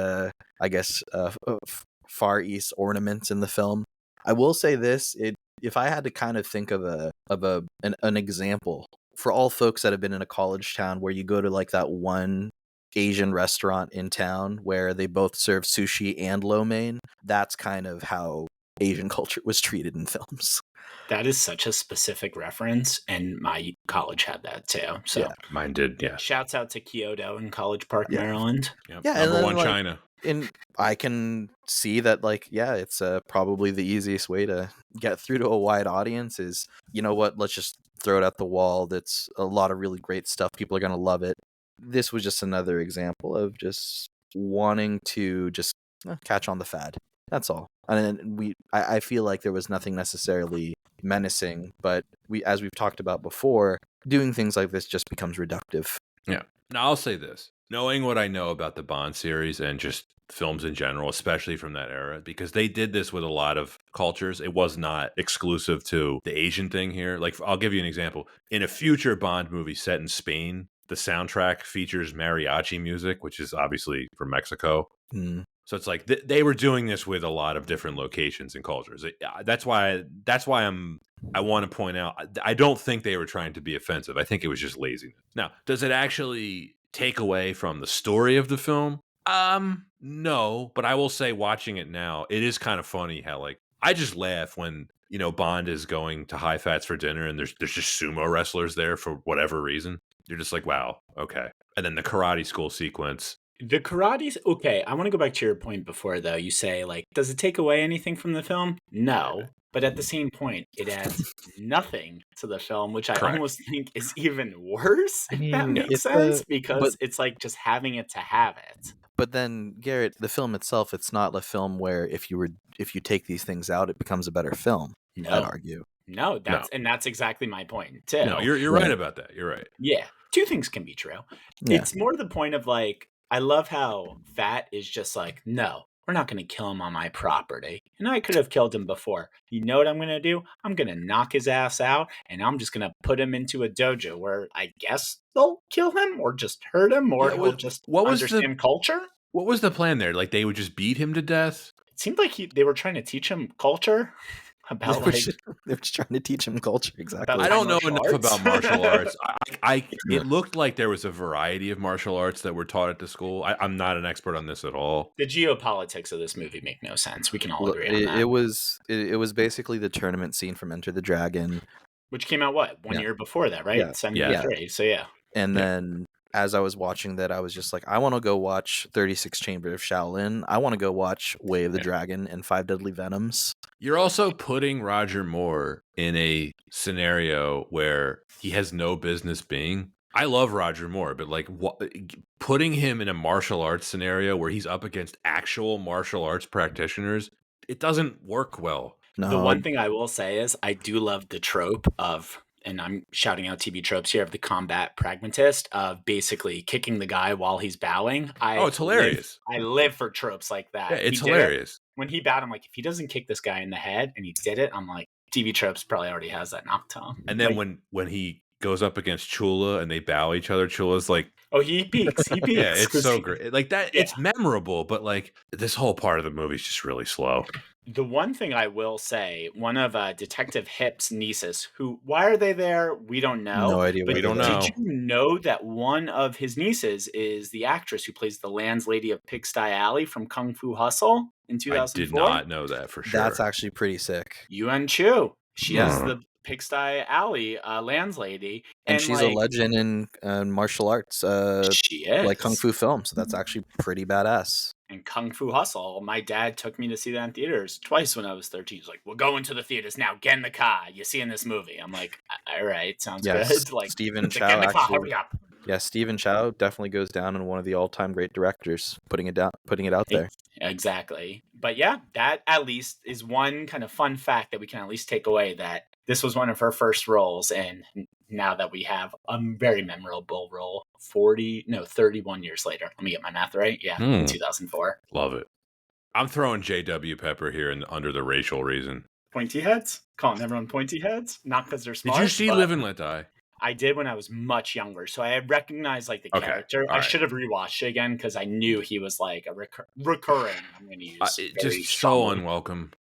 Far East ornaments in the film. I will say this: if I had to kind of think of an example for all folks that have been in a college town where you go to like that one Asian restaurant in town where they both serve sushi and lo mein, that's kind of how Asian culture was treated in films. That is such a specific reference, and my college had that too. So Yeah. Mine did, yeah. Shouts out to Kyoto in College Park, Maryland. Yep. Yeah, and Number then, one, like, China. And I can see that, like, yeah, it's probably the easiest way to get through to a wide audience is, you know what, let's just throw it at the wall. That's a lot of really great stuff. People are going to love it. This was just another example of just wanting to just catch on the fad. That's all. And I feel like there was nothing necessarily menacing, but as we've talked about before, doing things like this just becomes reductive. Yeah. Now, I'll say this. Knowing what I know about the Bond series and just films in general, especially from that era, because they did this with a lot of cultures. It was not exclusive to the Asian thing here. Like, I'll give you an example. In a future Bond movie set in Spain, the soundtrack features mariachi music, which is obviously from Mexico. Mm. So it's like they were doing this with a lot of different locations and cultures. That's why I want to point out, I don't think they were trying to be offensive. I think it was just laziness. Now, does it actually take away from the story of the film? No, but I will say, watching it now, it is kind of funny how, like, I just laugh when, Bond is going to High Fats for dinner and there's just sumo wrestlers there for whatever reason. You're just like, wow, okay. And then the karate school sequence. The karate's okay. I want to go back to your point before, though. You say, like, does it take away anything from the film? No. But at the same point, it adds nothing to the film, which I almost think is even worse, if that makes sense, because it's like just having it to have it. But then, Garrett, the film itself, it's not a film where if you take these things out, it becomes a better film. No. I'd argue. No, that's exactly my point too. No, you're right about that. You're right. Yeah. Two things can be true. Yeah. It's more the point of, like, I love how Fat is just like, no, we're not going to kill him on my property. And I could have killed him before. You know what I'm going to do? I'm going to knock his ass out, and I'm just going to put him into a dojo where I guess they'll kill him or just hurt him, or he'll just understand culture. What was the plan there? Like, they would just beat him to death? It seemed like they were trying to teach him culture. About they're just trying to teach him culture. Exactly. I don't know enough about martial arts. It looked like there was a variety of martial arts that were taught at the school. I'm not an expert on this at all. The geopolitics of this movie make no sense. We can all agree on that. It was basically the tournament scene from Enter the Dragon, which came out one year before that, right? Yeah. 73. So yeah. And then as I was watching that, I was just like, I want to go watch 36 Chamber of Shaolin. I want to go watch Way of the Dragon and Five Deadly Venoms. You're also putting Roger Moore in a scenario where he has no business being. I love Roger Moore, but like putting him in a martial arts scenario where he's up against actual martial arts practitioners, it doesn't work well. No. The one thing I will say is I do love the trope of, and I'm shouting out TV tropes here, of the combat pragmatist of basically kicking the guy while he's bowing. It's hilarious. I live for tropes like that. Yeah, it's hilarious. When he bowed, I'm like, if he doesn't kick this guy in the head, and he did it, I'm like, TV tropes probably already has that knocked home. And then when he goes up against Chula and they bow each other, Chula's like, oh, he peaks. Yeah, it's so great. Like that, it's memorable, but like this whole part of the movie is just really slow. The one thing I will say, one of Detective Hip's nieces, why are they there? We don't know. No idea. But we don't know. Did you know that one of his nieces is the actress who plays the landlady of Pigsty Alley from Kung Fu Hustle in 2004? I did not know that for sure. That's actually pretty sick. Yuan Chu. She is the Pigsty Alley landlady. And she's a legend in martial arts. She is. Like Kung Fu films. So that's actually pretty badass. And Kung Fu Hustle. My dad took me to see that in theaters twice when I was 13. He's like, we're going to the theaters now. Get in the car. You see in this movie. I'm like, all right, sounds good. Like, Stephen Chow. Get in the car, hurry up. Yeah, Stephen Chow definitely goes down in one of the all-time great directors, putting it out there. Exactly. But yeah, that at least is one kind of fun fact that we can at least take away, that this was one of her first roles. And now that we have a very memorable role 31 years later. Let me get my math right. Yeah, in 2004. Love it. I'm throwing J.W. Pepper here under the racial reason. Pointy heads? Calling everyone pointy heads? Not because they're smart. Did you see Live and Let Die? I did when I was much younger, so I had recognized like the character. I should have rewatched it again because I knew he was like a recurring. I'm going to use just so unwelcome.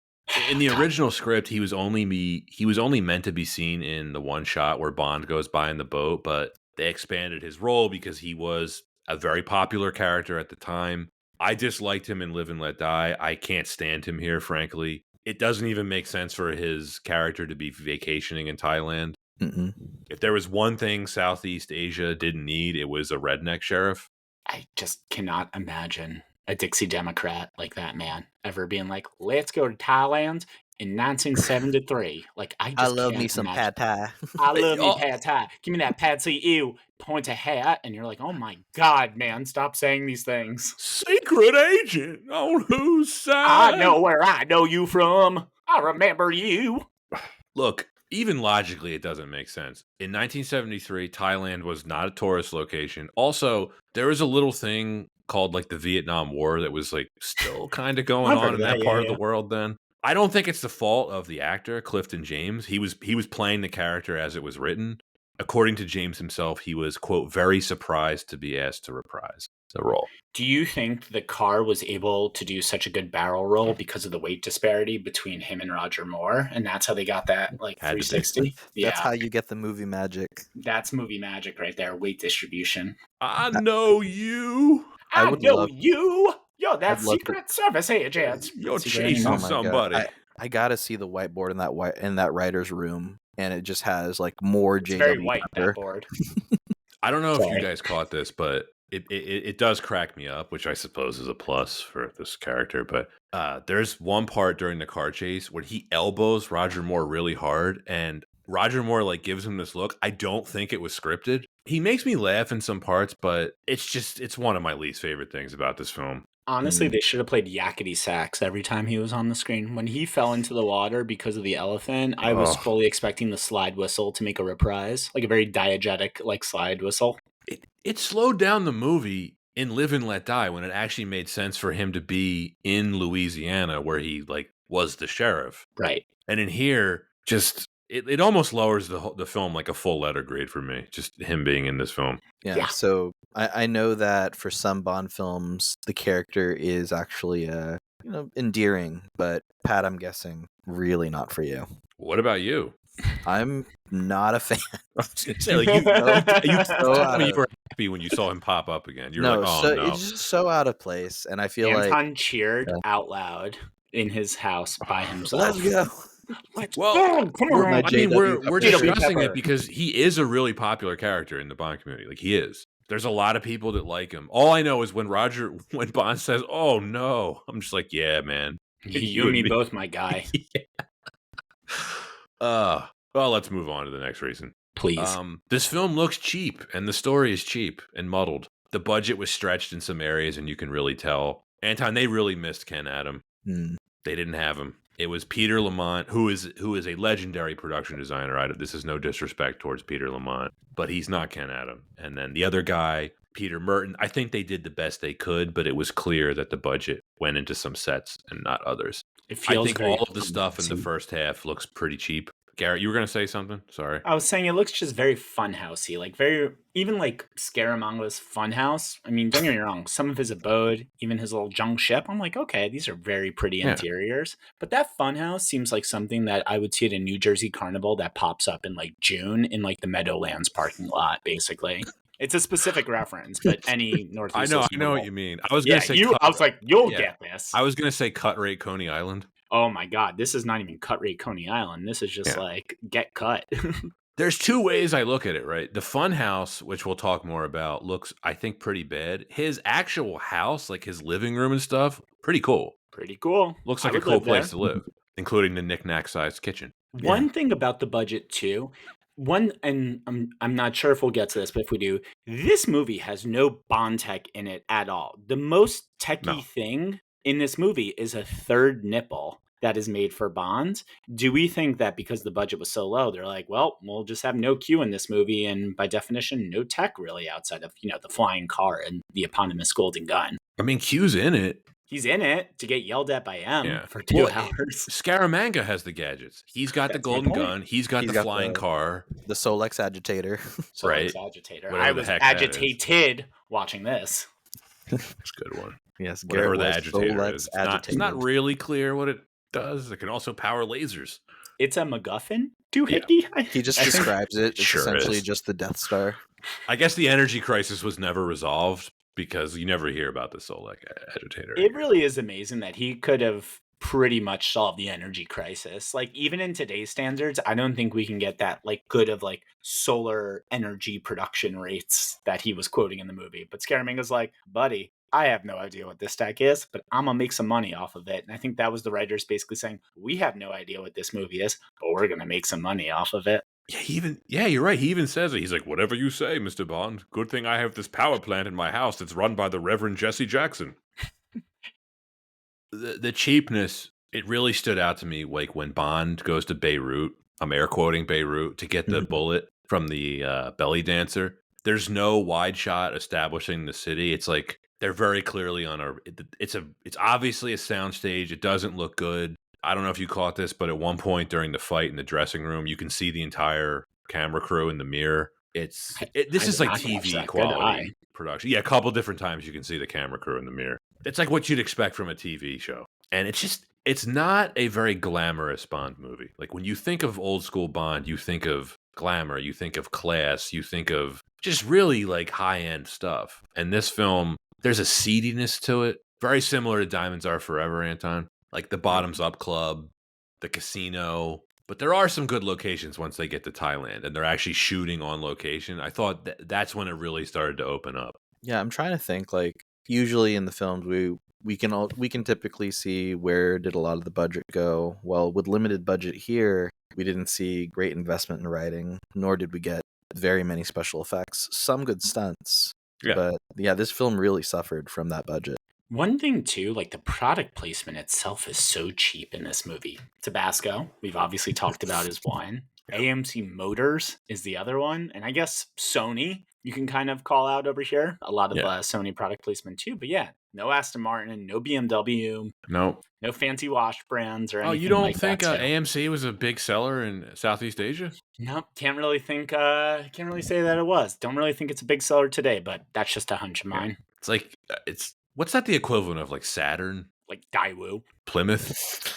In the original script, he was only meant to be seen in the one shot where Bond goes by in the boat, but they expanded his role because he was a very popular character at the time. I disliked him in Live and Let Die. I can't stand him here, frankly. It doesn't even make sense for his character to be vacationing in Thailand. Mm-mm. If there was one thing Southeast Asia didn't need, it was a redneck sheriff. I just cannot imagine a Dixie Democrat like that man ever being like, let's go to Thailand in 1973. Like, I I just love me can't some imagine. pad thai. I love me Oh, pad thai. Give me that pad see ew. Point a hat, and you're like, oh my god, man, stop saying these things. secret agent on whose I side? know where I know you from. I remember you. Look, even logically, it doesn't make sense. In 1973, Thailand was not a tourist location. Also, there was a little thing called like the Vietnam War that was like still kind of going I've on heard in of that. that Yeah, part of the yeah. world then. I don't think it's the fault of the actor, Clifton James. He was playing the character as it was written. According to James himself, he was, quote, very surprised to be asked to reprise the role. Do you think the car was able to do such a good barrel roll because of the weight disparity between him and Roger Moore, and that's how they got that like Had to be. 360? That's Yeah, how you get the movie magic. that's movie magic right there. Weight distribution. I know you. I I would know love. you. You're that I'd love to. Secret Service agent. You're Secret chasing Oh anymore. my god! somebody. I gotta see the whiteboard in that writer's room, and it just has like more It's very J.W. white, Pepper. that board. I don't know if you Sorry. guys caught this, but it does crack me up, which I suppose is a plus for this character. But there's one part during the car chase where he elbows Roger Moore really hard, and Roger Moore like gives him this look. I don't think it was scripted. He makes me laugh in some parts, but it's one of my least favorite things about this film. Honestly, they should have played yakety sax every time he was on the screen. When he fell into the water because of the elephant, I was Ugh. fully expecting the slide whistle to make a reprise, like a very diegetic like slide whistle. It slowed down the movie in Live and Let Die when it actually made sense for him to be in Louisiana where he like was the sheriff. Right. And in here, just it almost lowers the film like a full letter grade for me. Just him being in this film. Yeah. So I know that for some Bond films, the character is actually endearing, but Pat, I'm guessing really not for you. What about you? I'm not a fan. I was gonna say, like you told me you were happy when you saw him pop up again. You were like, oh so no. it's just so out of place, and I feel Anton cheered Yeah. out loud in his house by himself. let's go. Well, Come With on. my I mean, we're JW discussing Pepper. it because he is a really popular character in the Bond community. Like he is. There's a lot of people that like him. All I know is when Bond says, "Oh no," I'm just like, "Yeah, man." You and me both, my guy. Well, let's move on to the next reason. Please. This film looks cheap, and the story is cheap and muddled. The budget was stretched in some areas, and you can really tell. Anton, they really missed Ken Adam. Hmm. They didn't have him. It was Peter Lamont, who is a legendary production designer. This is no disrespect towards Peter Lamont, but he's not Ken Adam. And then the other guy, Peter Merton, I think they did the best they could, but it was clear that the budget went into some sets and not others. It feels I think very all of the stuff in the first half looks pretty cheap. Garrett, you were going to say something? Sorry. I was saying it looks just very funhousey, like very even like Scaramanga's Funhouse. I mean, don't get me wrong, some of his abode, even his little junk ship, I'm like, okay, these are very pretty Yeah. interiors. But that Funhouse seems like something that I would see at a New Jersey Carnival that pops up in like June in like the Meadowlands parking lot, basically. It's a specific reference, but any Northeast. I know what you mean. I was going to say I was like, you'll Yeah. get this. I was going to say cut rate Coney Island. Oh my god, this is not even cut rate Coney Island. This is just like get cut. There's two ways I look at it, right? The fun house, which we'll talk more about, looks, I think, pretty bad. His actual house, like his living room and stuff, pretty cool. Pretty cool. Looks I like a would cool live there. place to live, including the knick-knack sized kitchen. One thing about the budget too, and I'm not sure if we'll get to this, but if we do, this movie has no Bond tech in it at all. The most techie thing in this movie is a third nipple that is made for Bond. Do we think that because the budget was so low, they're like, well, we'll just have no Q in this movie, and by definition, no tech really outside of, the flying car and the eponymous golden gun. I mean, Q's in it. He's in it to get yelled at by M for 2 hours. Scaramanga has the gadgets. He's got the golden gun. He's got the flying car. The Solex agitator. Right. Agitator. Whatever I the was heck that is. agitated watching this. That's a good one. Yes, Whatever Garrett the was agitator Solex is. agitated. It's not really clear what it does. It can also power lasers. It's a MacGuffin doohickey. He just describes it. It's Sure essentially is. just the Death Star. I guess the energy crisis was never resolved because you never hear about the Solek agitator. It really is amazing that he could have pretty much solved the energy crisis. Like, even in today's standards, I don't think we can get that like good of like solar energy production rates that he was quoting in the movie. But Scaramanga's like, buddy, I have no idea what this tech is, but I'm going to make some money off of it. And I think that was the writers basically saying, we have no idea what this movie is, but we're going to make some money off of it. Yeah, you're right. He even says it. He's like, whatever you say, Mr. Bond. Good thing I have this power plant in my house that's run by the Reverend Jesse Jackson. The cheapness, it really stood out to me, like when Bond goes to Beirut, I'm air quoting Beirut, to get the bullet from the belly dancer. There's no wide shot establishing the city. It's like they're very clearly on it's obviously a soundstage. It doesn't look good. I don't know if you caught this, but at one point during the fight in the dressing room, you can see the entire camera crew in the mirror. This is like TV quality production. Yeah, a couple different times you can see the camera crew in the mirror. It's like what you'd expect from a TV show. And it's not a very glamorous Bond movie. Like when you think of old school Bond, you think of glamour, you think of class, you think of just really like high-end stuff. And this film, there's a seediness to it, very similar to Diamonds Are Forever, Anton. Like the Bottoms Up Club, the casino. But there are some good locations once they get to Thailand and they're actually shooting on location. I thought that's when it really started to open up. Yeah, I'm trying to think, like, usually in the films we can typically see where did a lot of the budget go. Well, with limited budget here, we didn't see great investment in writing, nor did we get very many special effects. Some good stunts. Yeah. But yeah, this film really suffered from that budget. One thing too, like the product placement itself is so cheap in this movie. Tabasco, we've obviously talked about, is one. AMC Motors is the other one. And I guess Sony, you can kind of call out over here. A lot of Sony product placement too. But yeah, no Aston Martin, no BMW. No fancy watch brands or anything. Oh, you don't like think that AMC was a big seller in Southeast Asia? Nope, can't really say that it was. Don't really think it's a big seller today, but that's just a hunch of mine. It's like, what's that the equivalent of, like Saturn? Like Daewoo. Plymouth?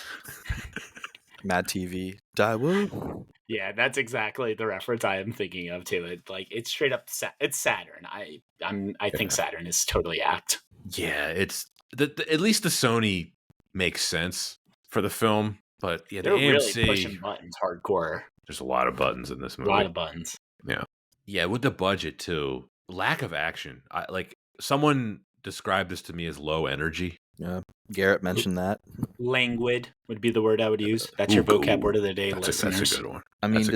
Mad TV. Daewoo. Yeah, that's exactly the reference I am thinking of to it. Like it's straight up, it's Saturn. I think Saturn is totally apt. Yeah, it's at least the Sony makes sense for the film, but yeah, the They're AMC really pushing buttons hardcore. There's a lot of buttons in this movie. A lot of buttons. Yeah, with the budget too, lack of action. Someone described this to me as low energy. Yeah, Garrett mentioned that. Languid would be the word I would use. That's your vocab word of the day, listeners. That's a good one. I mean,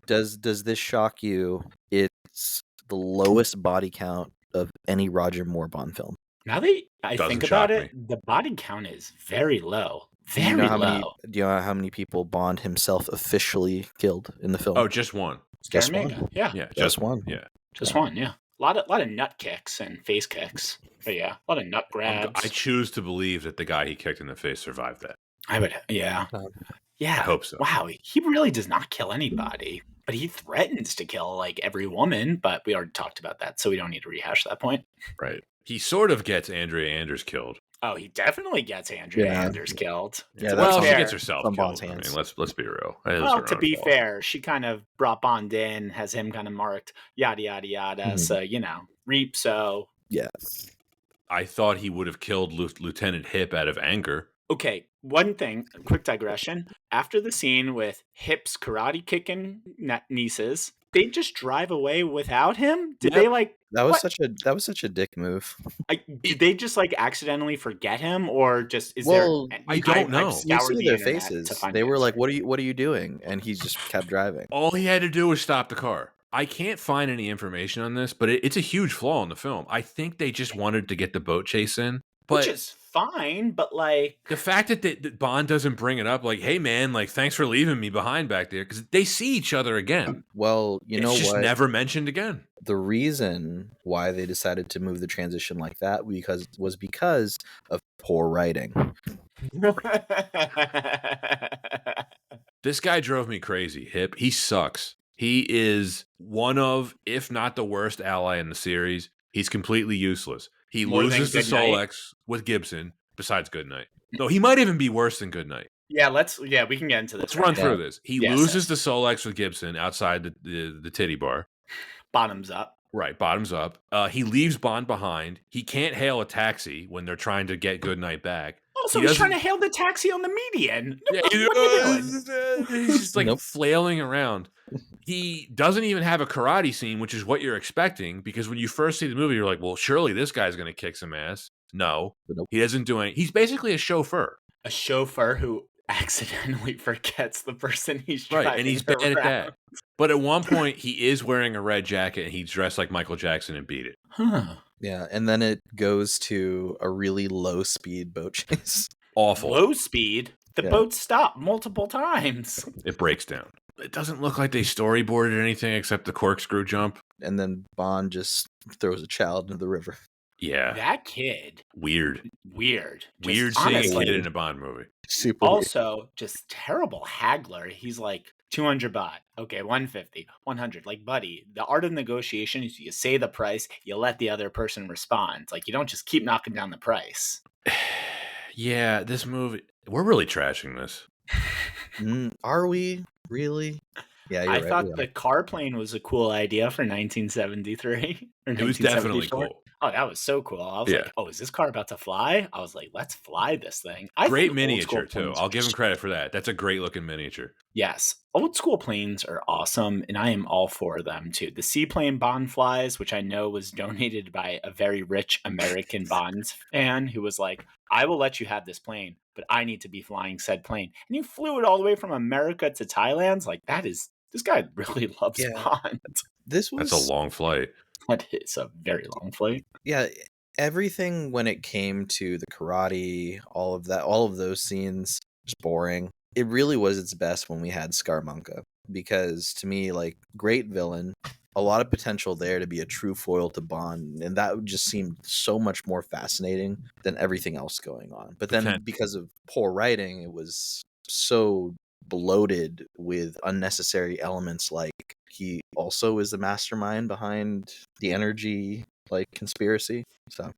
does this shock you? It's the lowest body count of any Roger Moore Bond film. Now that I think about it, the body count is very low. Very low. Do you know how many people Bond himself officially killed in the film? Oh, just one. Just one. Yeah, just one. Yeah, just one. Yeah, a lot of nut kicks and face kicks. But yeah, a lot of nut grabs. I choose to believe that the guy he kicked in the face survived that. I would. Yeah. Yeah. I hope so. Wow, he really does not kill anybody, but he threatens to kill like every woman. But we already talked about that, so we don't need to rehash that point. Right. He sort of gets Andrea Anders killed. Oh, he definitely gets Andrea Anders killed. Yeah, well, she gets herself killed. I mean, let's be real. Well, to be fair, she kind of brought Bond in, has him kind of marked, yada yada yada. Mm-hmm. So reap. So yeah, I thought he would have killed Lieutenant Hip out of anger. Okay, one thing, quick digression. After the scene with Hip's karate kicking nieces, they just drive away without him? Did they like that was such a dick move. Did they just like accidentally forget him, or just there? I don't know. You see their faces. They were like, "What are you doing?" And he just kept driving. All he had to do was stop the car. I can't find any information on this, but it's a huge flaw in the film. I think they just wanted to get the boat chase in, which is fine. But like the fact that Bond doesn't bring it up, like, "Hey man, like thanks for leaving me behind back there," because they see each other again. Well, it's just never mentioned again. The reason why they decided to move the transition like that was because of poor writing. This guy drove me crazy. Hip, he sucks. He is one of, if not the worst ally in the series. He's completely useless. He loses to Solex with Gibson, besides Goodnight. No, he might even be worse than Goodnight. Yeah, we can get into this. Let's run through this. He loses to Solex with Gibson outside the titty bar. Bottoms up. Right, bottoms up. He leaves Bond behind. He can't hail a taxi when they're trying to get Goodnight back. Also, he's trying to hail the taxi on the median. Yeah, he's just like flailing around. He doesn't even have a karate scene, which is what you're expecting, because when you first see the movie, you're like, well, surely this guy's going to kick some ass. No, But nope. he doesn't do anything. He's basically a chauffeur. A chauffeur who accidentally forgets the person he's Right, driving and he's bad at around. that. But at one point, he is wearing a red jacket, and he's dressed like Michael Jackson and Beat It. Huh. Yeah, and then it goes to a really low speed boat chase. Awful. Low speed. The Yeah. boat stopped multiple times. It breaks down. It doesn't look like they storyboarded anything except the corkscrew jump. And then Bond just throws a child into the river. Yeah, That kid, weird. weird. Just Weird seeing a honestly, kid in a Bond movie. Super weird. also just terrible haggler. He's like 200 baht. Okay, 150, 100. Like, buddy, the art of negotiation is you say the price, you let the other person respond. Like, you don't just keep knocking down the price. Yeah, this movie, we're really trashing this. Are we really? Yeah, you're I right. thought we are. the car plane was a cool idea for 1973 or It was definitely 1974. cool. Oh, that was so cool. I was Yeah. like, oh, is this car about to fly? I was like, let's fly this thing. I Great think old miniature, school too. planes I'll are give him just- credit for that. That's a great looking miniature. Yes, old school planes are awesome, and I am all for them too. The seaplane Bond flies, which I know was donated by a very rich American Bonds fan who was like, I will let you have this plane, but I need to be flying said plane. And you flew it all the way from America to Thailand. Like, this guy really loves Yeah. Bond. This was That's a long flight. That is a very long flight. yeah, everything when it came to the karate, all of those scenes, just boring. It really was its best when we had Scaramanga, because to me, like, great villain, a lot of potential there to be a true foil to Bond, and that just seemed so much more fascinating than everything else going on. But then because of poor writing, it was so bloated with unnecessary elements, like he also is the mastermind behind the energy like conspiracy. So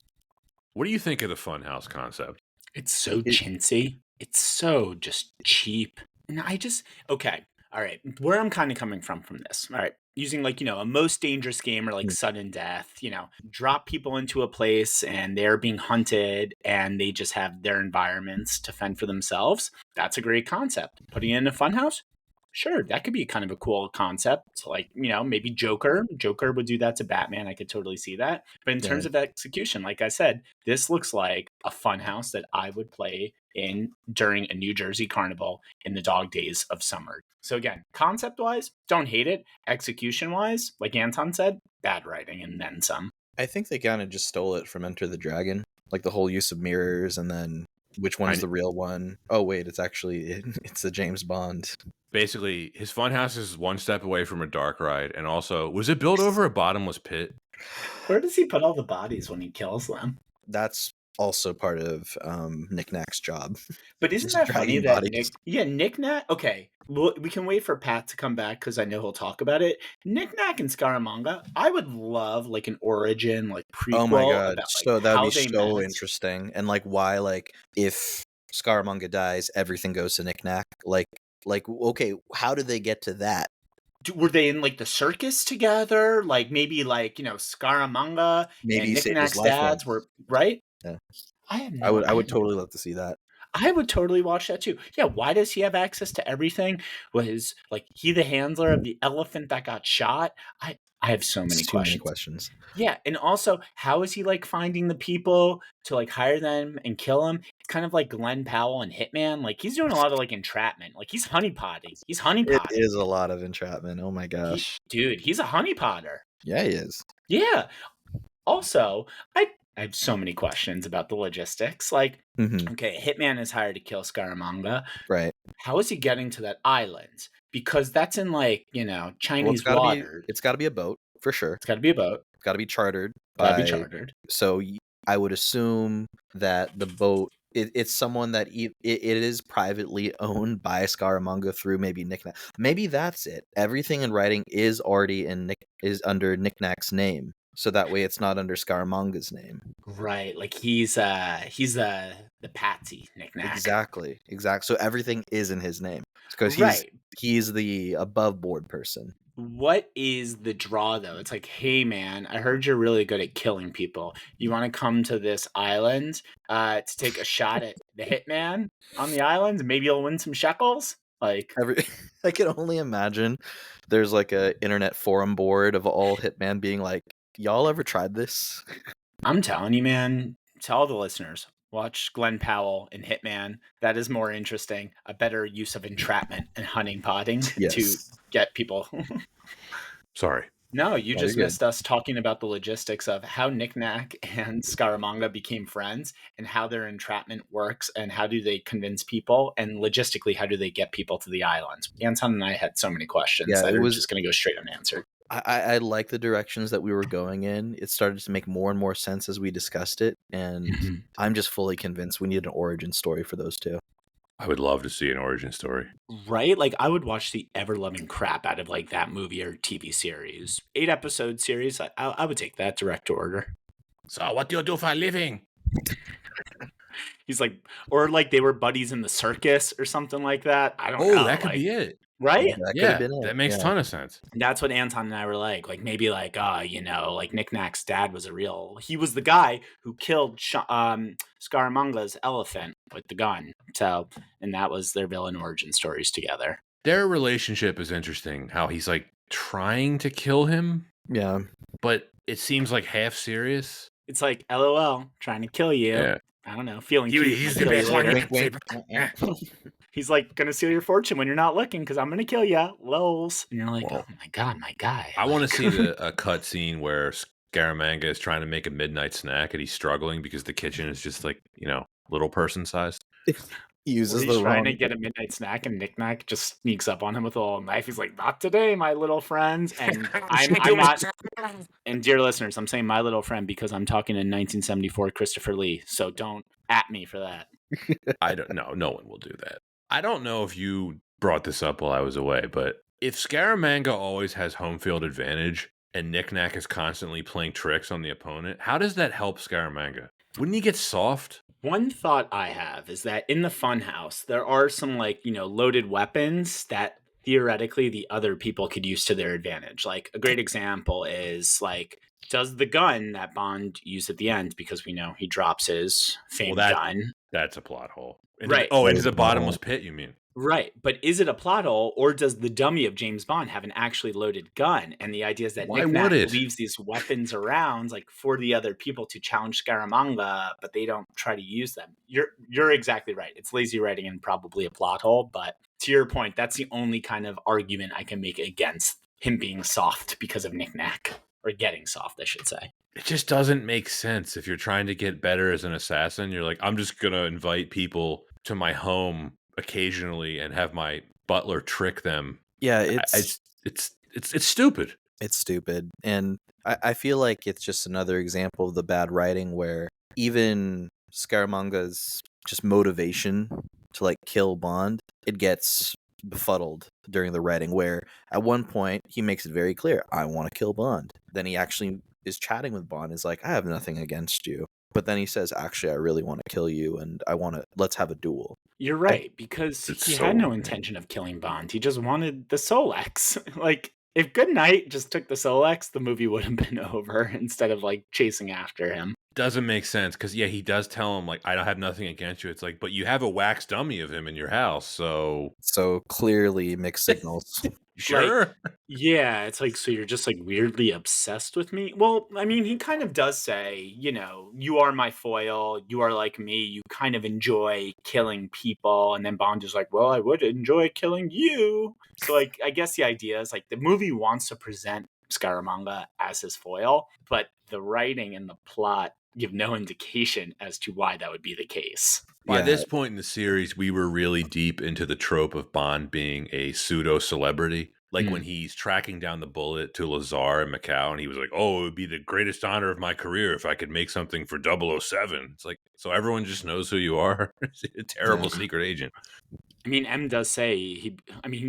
What do you think of the Funhouse concept? It's so chintzy. It's so just cheap. And okay. All right. Where I'm kind of coming from this. All right. Using like, a most dangerous game or like sudden death, drop people into a place and they're being hunted and they just have their environments to fend for themselves. That's a great concept. Putting it in a funhouse. Sure, that could be kind of a cool concept. Like, maybe Joker. Joker would do that to Batman. I could totally see that. But in terms of execution, like I said, this looks like a fun house that I would play in during a New Jersey carnival in the dog days of summer. So again, concept-wise, don't hate it. Execution-wise, like Anton said, bad writing and then some. I think they kind of just stole it from Enter the Dragon, like the whole use of mirrors and then which one's the real one. Oh wait, it's the James Bond. Basically, his funhouse is one step away from a dark ride, and also, was it built over a bottomless pit? Where does he put all the bodies when he kills them? That's also part of Nick Knack's job. But isn't that funny that Nick Knack? Okay, well, we can wait for Pat to come back because I know he'll talk about it. Nick Knack and Scaramanga, I would love like an origin, like prequel. Oh my god! About, so that would be so interesting, and like why, like if Scaramanga dies, everything goes to Nick Knack. Like okay, how did they get to that? Were they in like the circus together? Like maybe like Scaramanga and Nick Knack's dads were right. Yeah, I would totally love to see that. I would totally watch that too. Yeah, why does he have access to everything? Was like he the handler of the elephant that got shot? I have so many questions. Too many questions. Yeah, and also, how is he like finding the people to like hire them and kill them? It's kind of like Glenn Powell and Hitman. Like he's doing a lot of like entrapment. Like he's honeypotting. It is a lot of entrapment. Oh my gosh, he's a honeypotter. Yeah, he is. Yeah. Also, I have so many questions about the logistics. Like, okay, Hitman is hired to kill Scaramanga. Right. How is he getting to that island? Because that's in like, Chinese water. It's got to be a boat for sure. It's got to be a boat. It's got to be chartered. So I would assume that the boat, it's someone that it is privately owned by Scaramanga through maybe Nick Knack. Maybe that's it. Everything in writing is already is under Nick Knack's name. So that way it's not under Scaramanga's name. Right. Like he's the patsy Nick Knack. Exactly. So everything is in his name. Because he's the above board person. What is the draw though? It's like, hey man, I heard you're really good at killing people. You want to come to this island to take a shot at the hitman on the island? Maybe you'll win some shekels? Like, I can only imagine there's like a internet forum board of all hitman being like, y'all ever tried this? I'm telling you, man, to all the listeners, watch Glenn Powell in Hitman. That is more interesting. A better use of entrapment and hunting potting to Yes. get people. Sorry. No, you No, just you're good. missed us talking about the logistics of how Knick-Knack and Scaramanga became friends and how their entrapment works and how do they convince people and logistically how do they get people to the islands. Anton and I had so many questions Yeah, that it are was. just going to go straight unanswered. I like the directions that we were going in. It started to make more and more sense as we discussed it, and I'm just fully convinced we need an origin story for those two. I would love to see an origin story. Right? Like, I would watch the ever-loving crap out of, like, that movie or TV series. 8-episode series, I would take that direct to order. So, what do you do for a living? He's like, or like they were buddies in the circus or something like that. I don't know. Oh, that could like, be it. right? That could have Yeah, been it. that makes a Yeah. ton of sense. That's what Anton and I were like maybe like, like Knick-Knack's dad was he was the guy who killed Scaramanga's elephant with the gun. So, and that was their villain origin stories together. Their relationship is interesting. How he's like trying to kill him, Yeah. but it seems like half serious. It's like, LOL, trying to kill you. Yeah. I don't know, feeling He- cute. he's I'll the kill you best one. later. Wink, wink. He's like gonna steal your fortune when you're not looking because I'm gonna kill you, lols. And you're like, Well, oh my god, my guy. I want Like, to see a cut scene where Scaramanga is trying to make a midnight snack and he's struggling because the kitchen is just like, little person sized. He uses he's the trying wrong. to get a midnight snack and Knick-Knack just sneaks up on him with a little knife. He's like, not today, my little friends. And I'm not. And dear listeners, I'm saying my little friend because I'm talking in 1974 Christopher Lee. So don't at me for that. I don't know. No one will do that. I don't know if you brought this up while I was away, but if Scaramanga always has home field advantage and Knick-Knack is constantly playing tricks on the opponent, how does that help Scaramanga? Wouldn't he get soft? One thought I have is that in the funhouse, there are some loaded weapons that theoretically the other people could use to their advantage. Like a great example is like, does the gun that Bond used at the end, because we know he drops his famed gun. That's a plot hole. Right. Into the bottomless pit, you mean? Right. But is it a plot hole, or does the dummy of James Bond have an actually loaded gun? And the idea is that Why Knick-Knack would it? leaves these weapons around like for the other people to challenge Scaramanga, but they don't try to use them. You're exactly right. It's lazy writing and probably a plot hole. But to your point, that's the only kind of argument I can make against him being soft because of Knick-Knack. Or getting soft, I should say. It just doesn't make sense. If you're trying to get better as an assassin, you're like, I'm just going to invite people to my home occasionally and have my butler trick them. Yeah, it's stupid. It's stupid. And I feel like it's just another example of the bad writing where even Scaramanga's just motivation to like kill Bond, it gets befuddled during the writing where at one point he makes it very clear, I want to kill Bond. Then he actually is chatting with Bond, is like, I have nothing against you. But then he says, actually, I really want to kill you and let's have a duel. You're right, because he had no intention of killing Bond. He just wanted the Solex. Like, if Goodnight just took the Solex, the movie would have been over instead of like chasing after him. Doesn't make sense because he does tell him like, I don't have nothing against you. It's like, but you have a wax dummy of him in your house, so clearly mixed signals. sure. Yeah, it's like, so you're just like weirdly obsessed with me? Well, I mean, he kind of does say, you are my foil, you are like me, you kind of enjoy killing people. And then Bond is like, well, I would enjoy killing you. So like, I guess the idea is like the movie wants to present Scaramanga as his foil, but the writing and the plot give no indication as to why that would be the case. By this point in the series, we were really deep into the trope of Bond being a pseudo celebrity. Like when he's tracking down the bullet to Lazar in Macau, and he was like, oh, it would be the greatest honor of my career if I could make something for 007. It's like, so everyone just knows who you are? A terrible secret agent. I mean, M does say, he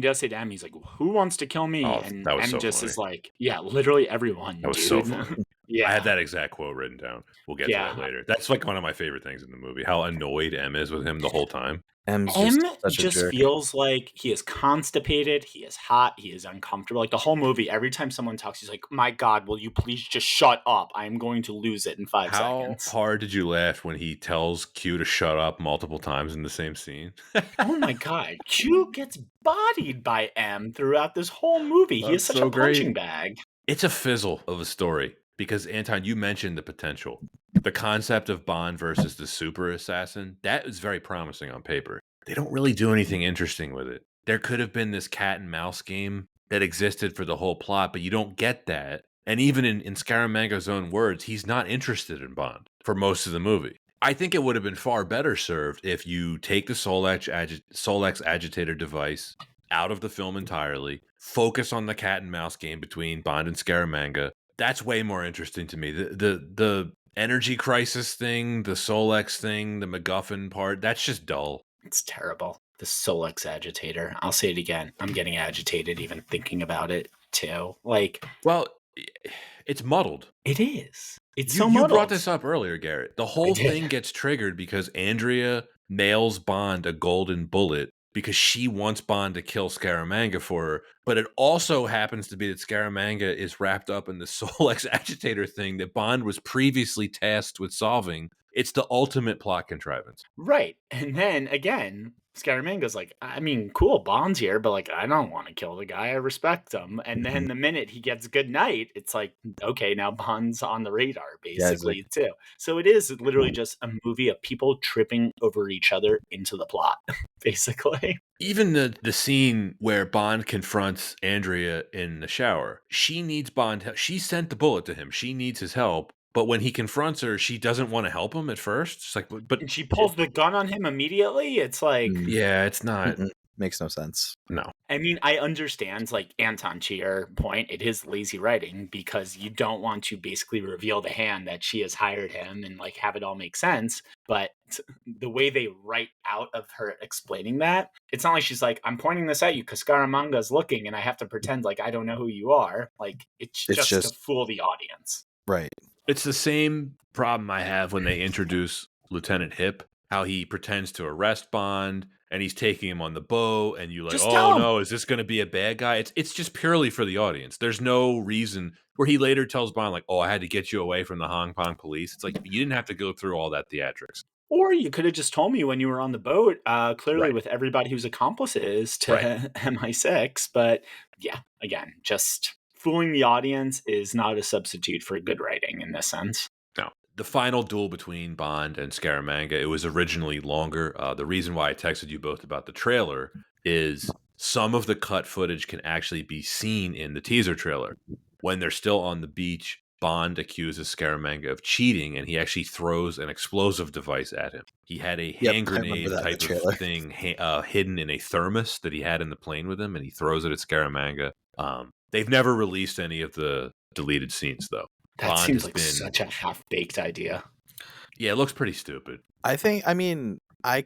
does say to M, he's like, who wants to kill me? Oh, and that was M so just funny. is like, yeah, literally everyone, That was dude. so funny. I have Yeah. that exact quote written down. We'll get to that Yeah. later. That's like one of my favorite things in the movie. How annoyed M is with him the whole time. M's M just such a just jerk. feels like he is constipated, he is hot, he is uncomfortable. Like the whole movie, every time someone talks, he's like, "My God, will you please just shut up? I am going to lose it in 5 How seconds." hard did you laugh when he tells Q to shut up multiple times in the same scene? Oh my God, Q gets bodied by M throughout this whole movie. He is That's such a so punching great. bag. It's a fizzle of a story because Anton, you mentioned the potential. The concept of Bond versus the super assassin, that is very promising on paper. They don't really do anything interesting with it. There could have been this cat and mouse game that existed for the whole plot, but you don't get that. And even in Scaramanga's own words, he's not interested in Bond for most of the movie. I think it would have been far better served if you take the Solex agitator device out of the film entirely, focus on the cat and mouse game between Bond and Scaramanga. That's way more interesting to me. The energy crisis thing, the Solex thing, the MacGuffin part, that's just dull. It's terrible. The Solex agitator. I'll say it again. I'm getting agitated even thinking about it too. Like, Well, it's muddled. it is. It's You so you brought muddled. this up earlier, Garrett. The I whole thing did. gets triggered because Andrea mails Bond a golden bullet because she wants Bond to kill Scaramanga for her. But it also happens to be that Scaramanga is wrapped up in the Solex agitator thing that Bond was previously tasked with solving. It's the ultimate plot contrivance. Right. And then again, Scaramanga's like, I mean, cool, Bond's here, but like, I don't want to kill the guy. I respect him. And then Mhm. the minute he gets good night, it's like, okay, now Bond's on the radar, Yeah, it's like basically, too. So it is literally just a movie of people tripping over each other into the plot, basically. Even the scene where Bond confronts Andrea in the shower, she needs Bond. She sent the bullet to him. She needs his help. But when he confronts her, she doesn't want to help him at first. It's like, but And she pulls the gun on him immediately. It's like, yeah, it's not. Mm-mm. Makes no sense. No. I mean, I understand, like, Anton, to your point, it is lazy writing because you don't want to basically reveal the hand that she has hired him and, like, have it all make sense. But the way they write out of her explaining that, it's not like she's like, I'm pointing this at you because Scaramanga's looking and I have to pretend like I don't know who you are. Like, it's It's just to just fool the audience. right. It's the same problem I have when they introduce Lieutenant Hip, how he pretends to arrest Bond and he's taking him on the boat and you like, Just oh tell him. no, is this going to be a bad guy? It's just purely for the audience. There's no reason where he later tells Bond like, oh, I had to get you away from the Hong Kong police. It's like, you didn't have to go through all that theatrics. Or you could have just told me when you were on the boat, clearly Right. with everybody who's accomplices to Right. MI6. But yeah, again, just fooling the audience is not a substitute for good writing in this sense. No. The final duel between Bond and Scaramanga, it was originally longer. The reason why I texted you both about the trailer is some of the cut footage can actually be seen in the teaser trailer. When they're still on the beach, Bond accuses Scaramanga of cheating and he actually throws an explosive device at him. He had a Yep, hand I remember grenade that in the type of trailer. thing hidden in a thermos that he had in the plane with him and he throws it at Scaramanga. They've never released any of the deleted scenes, though. That Bond seems has like been such a half-baked idea. Yeah, it looks pretty stupid. I mean, I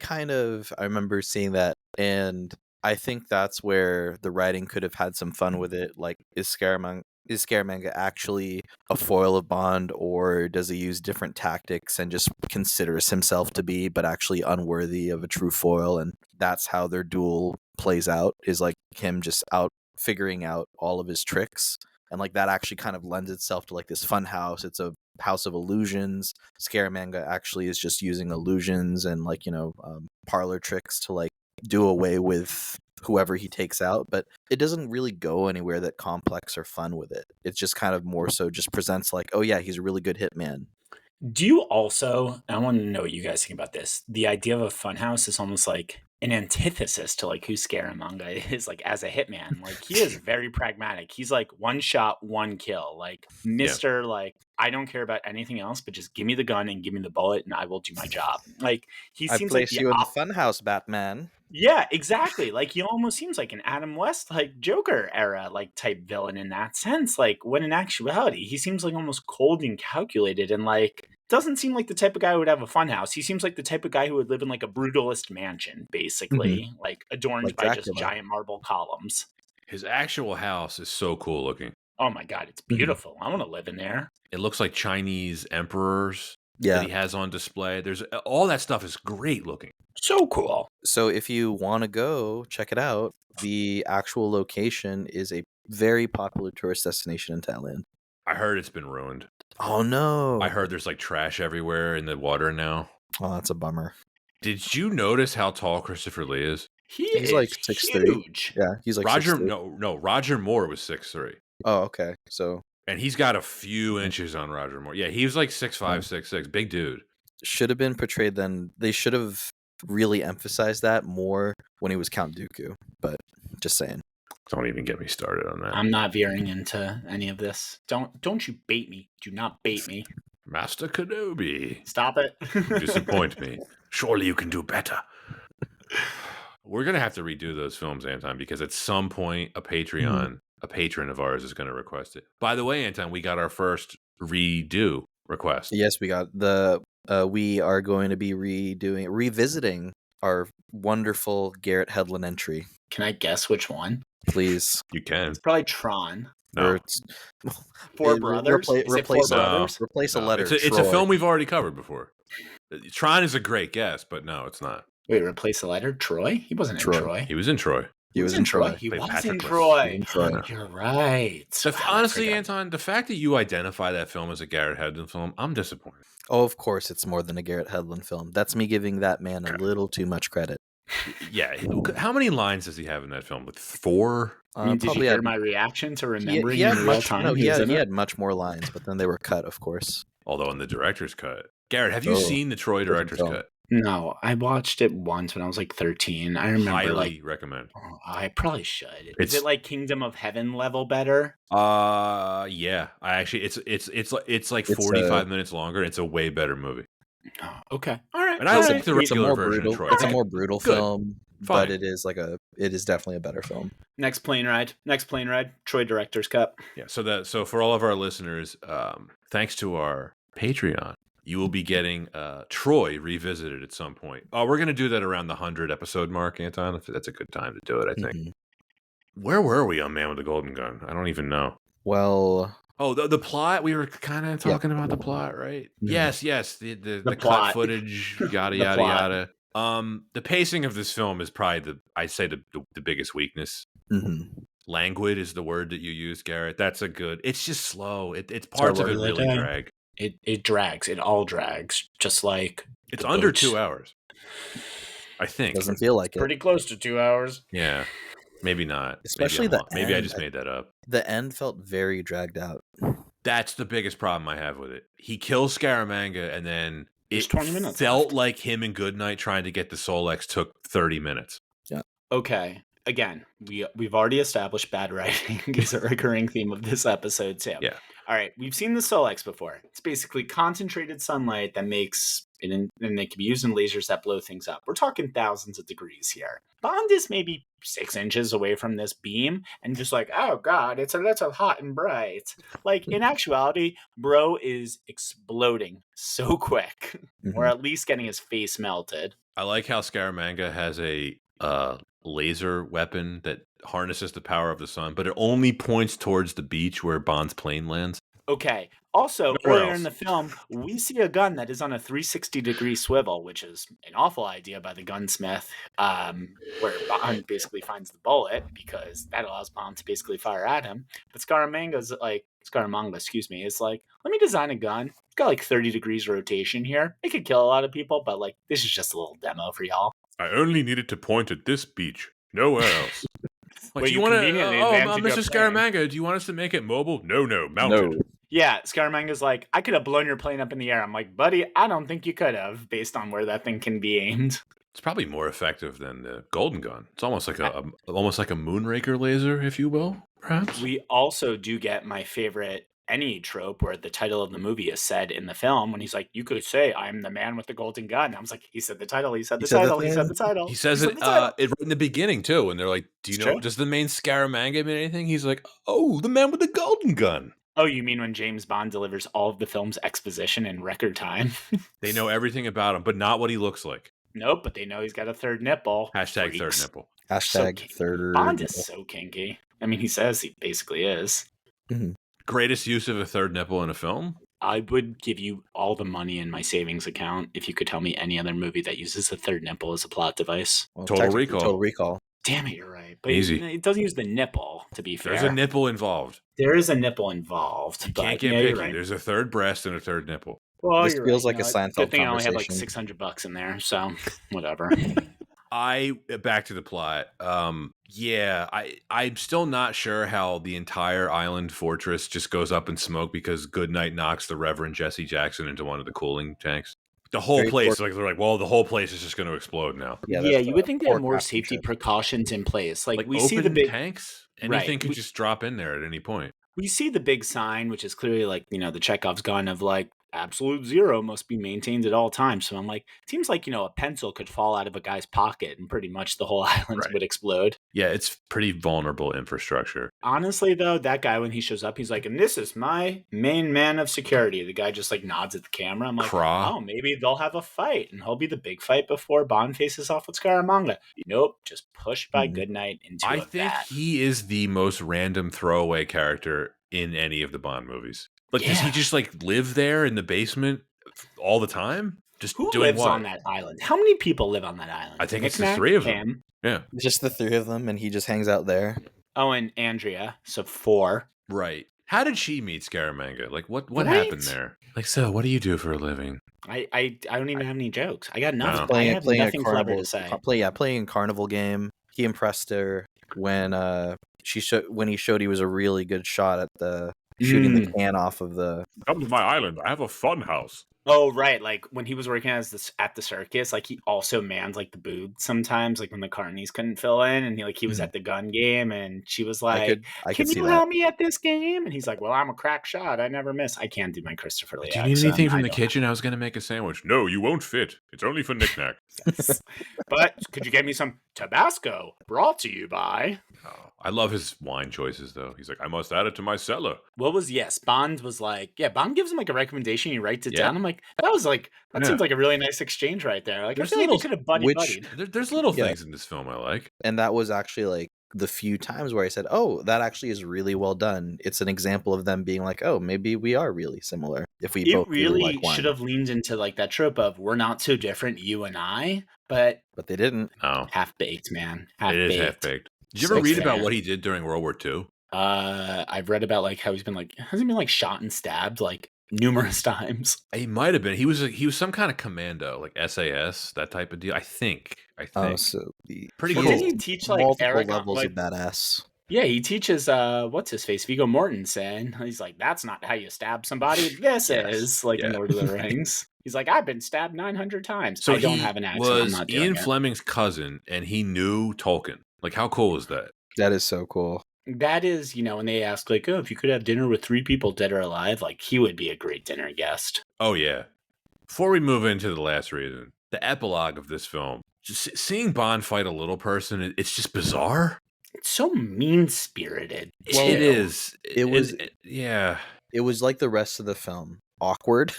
remember seeing that, and I think that's where the writing could have had some fun with it. Like, is Scaramanga actually a foil of Bond, or does he use different tactics and just considers himself to be, but actually unworthy of a true foil? And that's how their duel plays out, is like him just figuring out all of his tricks. And like that actually kind of lends itself to like this fun house. It's a house of illusions. Scaramanga actually is just using illusions and like, parlor tricks to like do away with whoever he takes out, but it doesn't really go anywhere that complex or fun with it. It's just kind of more so just presents like, oh yeah, he's a really good hitman. Do you also, I want to know what you guys think about this, the idea of a funhouse is almost like an antithesis to like who Scaramanga is like as a hitman. Like he is very pragmatic. He's like one shot, one kill. Like Mr. Like, I don't care about anything else, but just give me the gun and give me the bullet and I will do my job. Like he I seems like place the you in the funhouse, Batman. Yeah, exactly. Like he almost seems like an Adam West like Joker era like type villain in that sense. Like when in actuality, he seems like almost cold and calculated and like doesn't seem like the type of guy who would have a fun house. He seems like the type of guy who would live in like a brutalist mansion, basically, like adorned Like by just Dracula. giant marble columns. His actual house is so cool looking. Oh my God, it's Mhm. beautiful. I want to live in there. It looks like Chinese emperors that Yeah. he has on display. There's all that stuff is great looking. So cool. So if you want to go check it out, the actual location is a very popular tourist destination in Thailand. I heard it's been ruined. Oh no! I heard there's like trash everywhere in the water now. Oh, that's a bummer. Did you notice how tall Christopher Lee is? He's Is like 6'3". huge. Yeah, he's like Roger, 6'3". no, Roger Moore was 6'3". Oh, okay. So And he's got a few inches on Roger Moore. Yeah, he was like 6'5", 6'6", big dude. should have been portrayed then. They should have really emphasized that more when he was Count Dooku. But just saying. Don't even get me started on that. I'm not veering into any of this. Don't you bait me. Do not bait me. Master Kenobi, Stop it. you disappoint me. Surely you can do better. We're going to have to redo those films, Anton, because at some point a patron of ours is going to request it. By the way, Anton, we got our first redo request. Yes, we got the. We are going to be revisiting our wonderful Garret Hedlund entry. Can I guess which one? Please. You can. It's probably Tron. No. Or it's- Four it- Brothers? Is it Four replace Brothers? replace a No, letter. It's a Troy. film we've already covered before. Tron is a great guess, but no, it's not. Wait, replace the letter? Troy? He wasn't Troy. in Troy. He was in Troy. He was in Troy. He Played was Patrick in Lewis. Troy. In Troy. You're right. Wow, I Honestly, forgot. Anton, the fact that you identify that film as a Garret Hedlund film, I'm disappointed. Oh, of course, it's more than a Garret Hedlund film. That's me giving that man a little too much credit. Yeah. How many lines does he have in that film? Like 4? I mean, did you Probably hear had- my reaction to he remembering had in real much. time? No, he he was had, in it? had much more lines, but then they were cut, of course. Although in the director's cut. Garrett, have you Oh, seen the Troy director's film. cut? No, I watched it once when I was like 13. I remember Highly recommend. oh, I probably should. Is It's- it like Kingdom of Heaven level better? Yeah. I actually it's like It's, 45 minutes longer. It's a way better movie. Oh, okay. All right. And I all like right. the It's a regular more version brutal. of Troy. It's a Okay, more brutal good. film, Fine. but it is definitely a better film. Next plane ride. Troy director's cut. Yeah. So for all of our listeners, thanks to our Patreon, you will be getting Troy revisited at some point. We're gonna do that around the 100 episode mark, Anton. That's a good time to do it, I think. Mhm. Where were we on Man with the Golden Gun? I don't even know. Well, Oh, the plot. We were kind of talking about the plot, right? Mhm. Yes. The cut plot. footage, yada The yada plot. yada. The pacing of this film is probably I'd say the biggest weakness. mhm. Languid is the word that you use, Garrett. That's a good. It's just slow. It's parts of word it of the really day. drag. It drags. It all drags. Just like It's the under boats. 2 hours, I think. Doesn't feel like it. Pretty close to 2 hours. Yeah, maybe not. Especially maybe, maybe I end. just made that up. The end felt very dragged out. That's the biggest problem I have with it. He kills Scaramanga, and then There's it 20 minutes felt left. like him and Goodnight trying to get the Solex took 30 minutes. Okay. Again, we've already established bad writing is a recurring theme of this episode too. Yeah. All right, we've seen the Solex before. It's basically concentrated sunlight that makes it, and it can be used in lasers that blow things up. We're talking thousands of degrees here. Bond is maybe 6 inches away from this beam, and just like, oh god, it's a little hot and bright. Like in actuality, bro is exploding so quick, or at least getting his face melted. I like how Scaramanga has a laser weapon that harnesses the power of the sun, but it only points towards the beach where Bond's plane lands. Okay. Also, Nowhere earlier else. in the film, we see a gun that is on a 360-degree swivel, which is an awful idea by the gunsmith, where Bond basically finds the bullet because that allows Bond to basically fire at him. But Scaramanga, is like, let me design a gun. It's got like 30 degrees rotation here. It could kill a lot of people, but like this is just a little demo for y'all. I only needed to point at this beach, nowhere else. Like, Well, do you you want to? conveniently Oh, advanced your Mr. plane. Scaramanga, do you want us to make it mobile? No, mounted. Yeah, Scaramanga's like, I could have blown your plane up in the air. I'm like, buddy, I don't think you could have, based on where that thing can be aimed. It's probably more effective than the Golden Gun. It's almost like a Moonraker laser, if you will, perhaps. We also do get my favorite any trope where the title of the movie is said in the film when he's like, you could say, I'm the man with the golden gun. I was like, he said the title, he said the title. He says He it, said the title. right in the beginning too, and they're like, "Do you It's know? true. Does the main Scaramanga mean anything?" He's like, "Oh, the man with the golden gun." Oh, you mean when James Bond delivers all of the film's exposition in record time? They know everything about him, but not what he looks like. Nope, but they know he's got a third nipple. Hashtag Freaks. third nipple. Hashtag So third. Bond is so kinky. I mean, he says he basically is. Mhm. Greatest use of a third nipple in a film? I would give you all the money in my savings account if you could tell me any other movie that uses a third nipple as a plot device. Well, Total technically, Recall. Total Recall. Damn it, you're right. But Easy. it doesn't use the nipple, to be fair. There's a nipple involved. There is a nipple involved. You but can't get yeah, picky. you're right. There's a third breast and a third nipple. Well, This you're feels right. like a Seinfeld good thing I only have like conversation. $600 in there, so whatever. Back to the plot. I'm still not sure how the entire island fortress just goes up in smoke because Goodnight knocks the Reverend Jesse Jackson into one of the cooling tanks. The whole Very place, poor- they're like, well, the whole place is just going to explode now. Yeah, you would think they have poor more safety craftsmanship. precautions in place. Like we open see the big tanks, Right. anything could just drop in there at any point. we see the big sign, which is clearly like, the Chekhov's gun of like absolute zero must be maintained at all times. So I'm like, seems like, a pencil could fall out of a guy's pocket and pretty much the whole island Right. would explode. Yeah, it's pretty vulnerable infrastructure. Honestly, though, that guy, when he shows up, he's like, and this is my main man of security. The guy just like nods at the camera. I'm like, Craw. oh, maybe they'll have a fight and he'll be the big fight before Bond faces off with Scaramanga. Nope, just pushed by Mhm. Goodnight into I a think vat. he is the most random throwaway character in any of the Bond movies. Like, does he Yeah. just like live there in the basement all the time? Just Who doing lives what? on that island? How many people live on that island? I think it's the Knick-knack, three of them. him. Yeah. Just the three of them, and he just hangs out there. Oh, and Andrea. So 4. Right. How did she meet Scaramanga? Like, what Right? happened there? Like, so what do you do for a living? I don't even have any jokes. I got nothing. No. I have Playing a nothing clever carnival. to say. Playing a carnival game. He impressed her when when he showed he was a really good shot at the shooting the can off of the. Come to my island. I have a fun house. Oh, right. Like when he was working at the circus, like he also manned like the booth sometimes, like when the carnies couldn't fill in, and he was at the gun game, and she was like, I "Can could see you that. help me at this game?" And he's like, "Well, I'm a crack shot. I never miss. I can't do my Christopher Lee Do you need accent. anything from I the don't kitchen? I was going to make a sandwich. No, you won't fit. It's only for knickknack. But could you get me some Tabasco? Brought to you by. Oh, I love his wine choices, though. He's like, I must add it to my cellar. Bond was like, Bond gives him like a recommendation. He writes it Yeah. down. I'm like, that Yeah. seems like a really nice exchange right there. Like, There's I feel like little- they could have buddied. There's little Yeah. things in this film I like. And that was actually like the few times where I said, "Oh, that actually is really well done." It's an example of them being like, "Oh, maybe we are really similar." If we It both really like wine. should have leaned into like that trope of we're not so different, you and I, but But they didn't. No, half baked, man. it is half baked. Did you ever Six read about fan. what he did during World War II? I've read about like how has he been like shot and stabbed like numerous times. He might have been. He was some kind of commando, like SAS, that type of deal. I think. Oh, so the Pretty Well, cool. didn't he teach like multiple Eric levels like, of badass. Yeah, he teaches what's his face, Viggo Mortensen. He's like, that's not how you stab somebody. This Yes. is like in Yeah. Lord of the Rings. He's like, I've been stabbed 900 times. So I don't he have an accent. I'm was not doing Ian it. Fleming's cousin, and he knew Tolkien. Like, how cool is that? That is so cool. That is, when they ask like, oh, if you could have dinner with 3 people dead or alive, like he would be a great dinner guest. Oh yeah. Before we move into the last reason, the epilogue of this film, just seeing Bond fight a little person, it's just bizarre. It's so mean spirited. Well, It is. it was- Yeah. It was like the rest of the film, awkward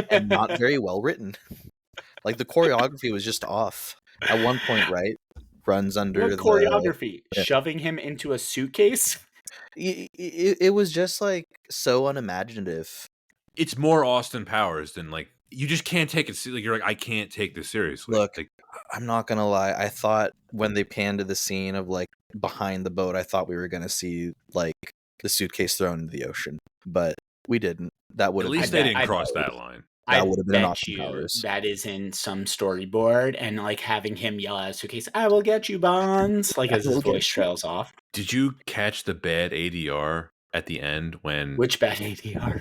and not very well written. Like the choreography was just off. At one point, right, runs under What the choreography? Yeah. Shoving him into a suitcase? It was just like so unimaginative. It's more Austin Powers than like you just can't take it. Like you're like I can't take this seriously. Look, like, I'm not gonna lie. I thought when they panned to the scene of like behind the boat, I thought we were gonna see like the suitcase thrown into the ocean, but we didn't. That would at have least bet- they didn't I cross bet- that line. That I would have been an bet Austin you Powers. that is in some storyboard, and like having him yell at a suitcase, "I will get you, Bonds!" Like as I his will get voice you. trails off. Did you catch the bad ADR at the end when Which bad ADR?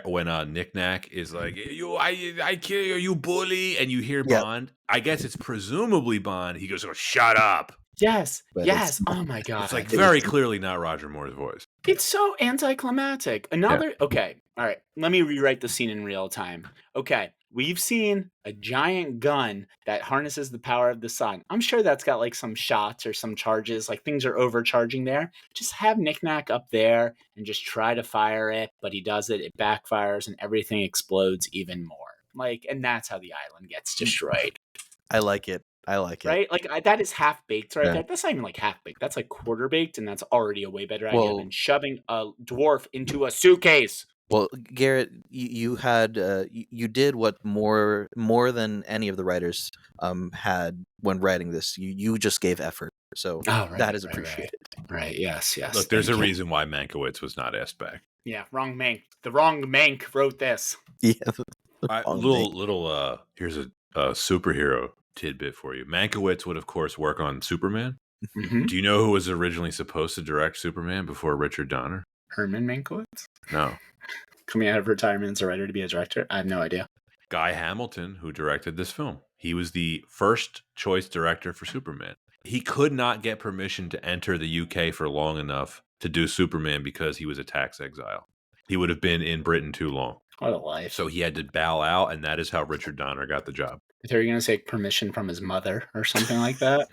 when Knick-Knack is like I kill you, you bully, and you hear Yeah. Bond? I guess it's presumably Bond. He goes, "Oh, shut up!" Yes, But yes. it's- Oh my god, It's like it very was- clearly not Roger Moore's voice. It's so anticlimactic. Okay, all right. Let me rewrite the scene in real time. Okay, we've seen a giant gun that harnesses the power of the sun. I'm sure that's got like some shots or some charges, like things are overcharging there. Just have Knick-Knack up there and just try to fire it, but he does it, it backfires, and everything explodes even more. Like, and that's how the island gets destroyed. I like it. I like it. Right? Like that is half baked right Yeah. there. That's not even like half baked. That's like quarter baked, and that's already a way better idea Well, than shoving a dwarf into a suitcase. well, Garrett, you had you did what more than any of the writers had when writing this. You just gave effort, so Oh, that right, is right, right. appreciated. Right. Yes. Yes. Look, there's a Thank you. reason why Mankiewicz was not asked back. Yeah. Wrong Mank. The wrong Mank wrote this. Yeah, the wrong thing. Here's a superhero tidbit for you. Mankiewicz would, of course, work on Superman. Mm-hmm. Do you know who was originally supposed to direct Superman before Richard Donner? Herman Mankiewicz No. coming out of retirement as a writer to be a director. I have no idea. Guy Hamilton, who directed this film. He was the first choice director for Superman. He could not get permission to enter the UK for long enough to do Superman because he was a tax exile. He would have been in Britain too long. What a life. So he had to bow out, and that is how Richard Donner got the job. I thought you were going to say permission from his mother or something like that.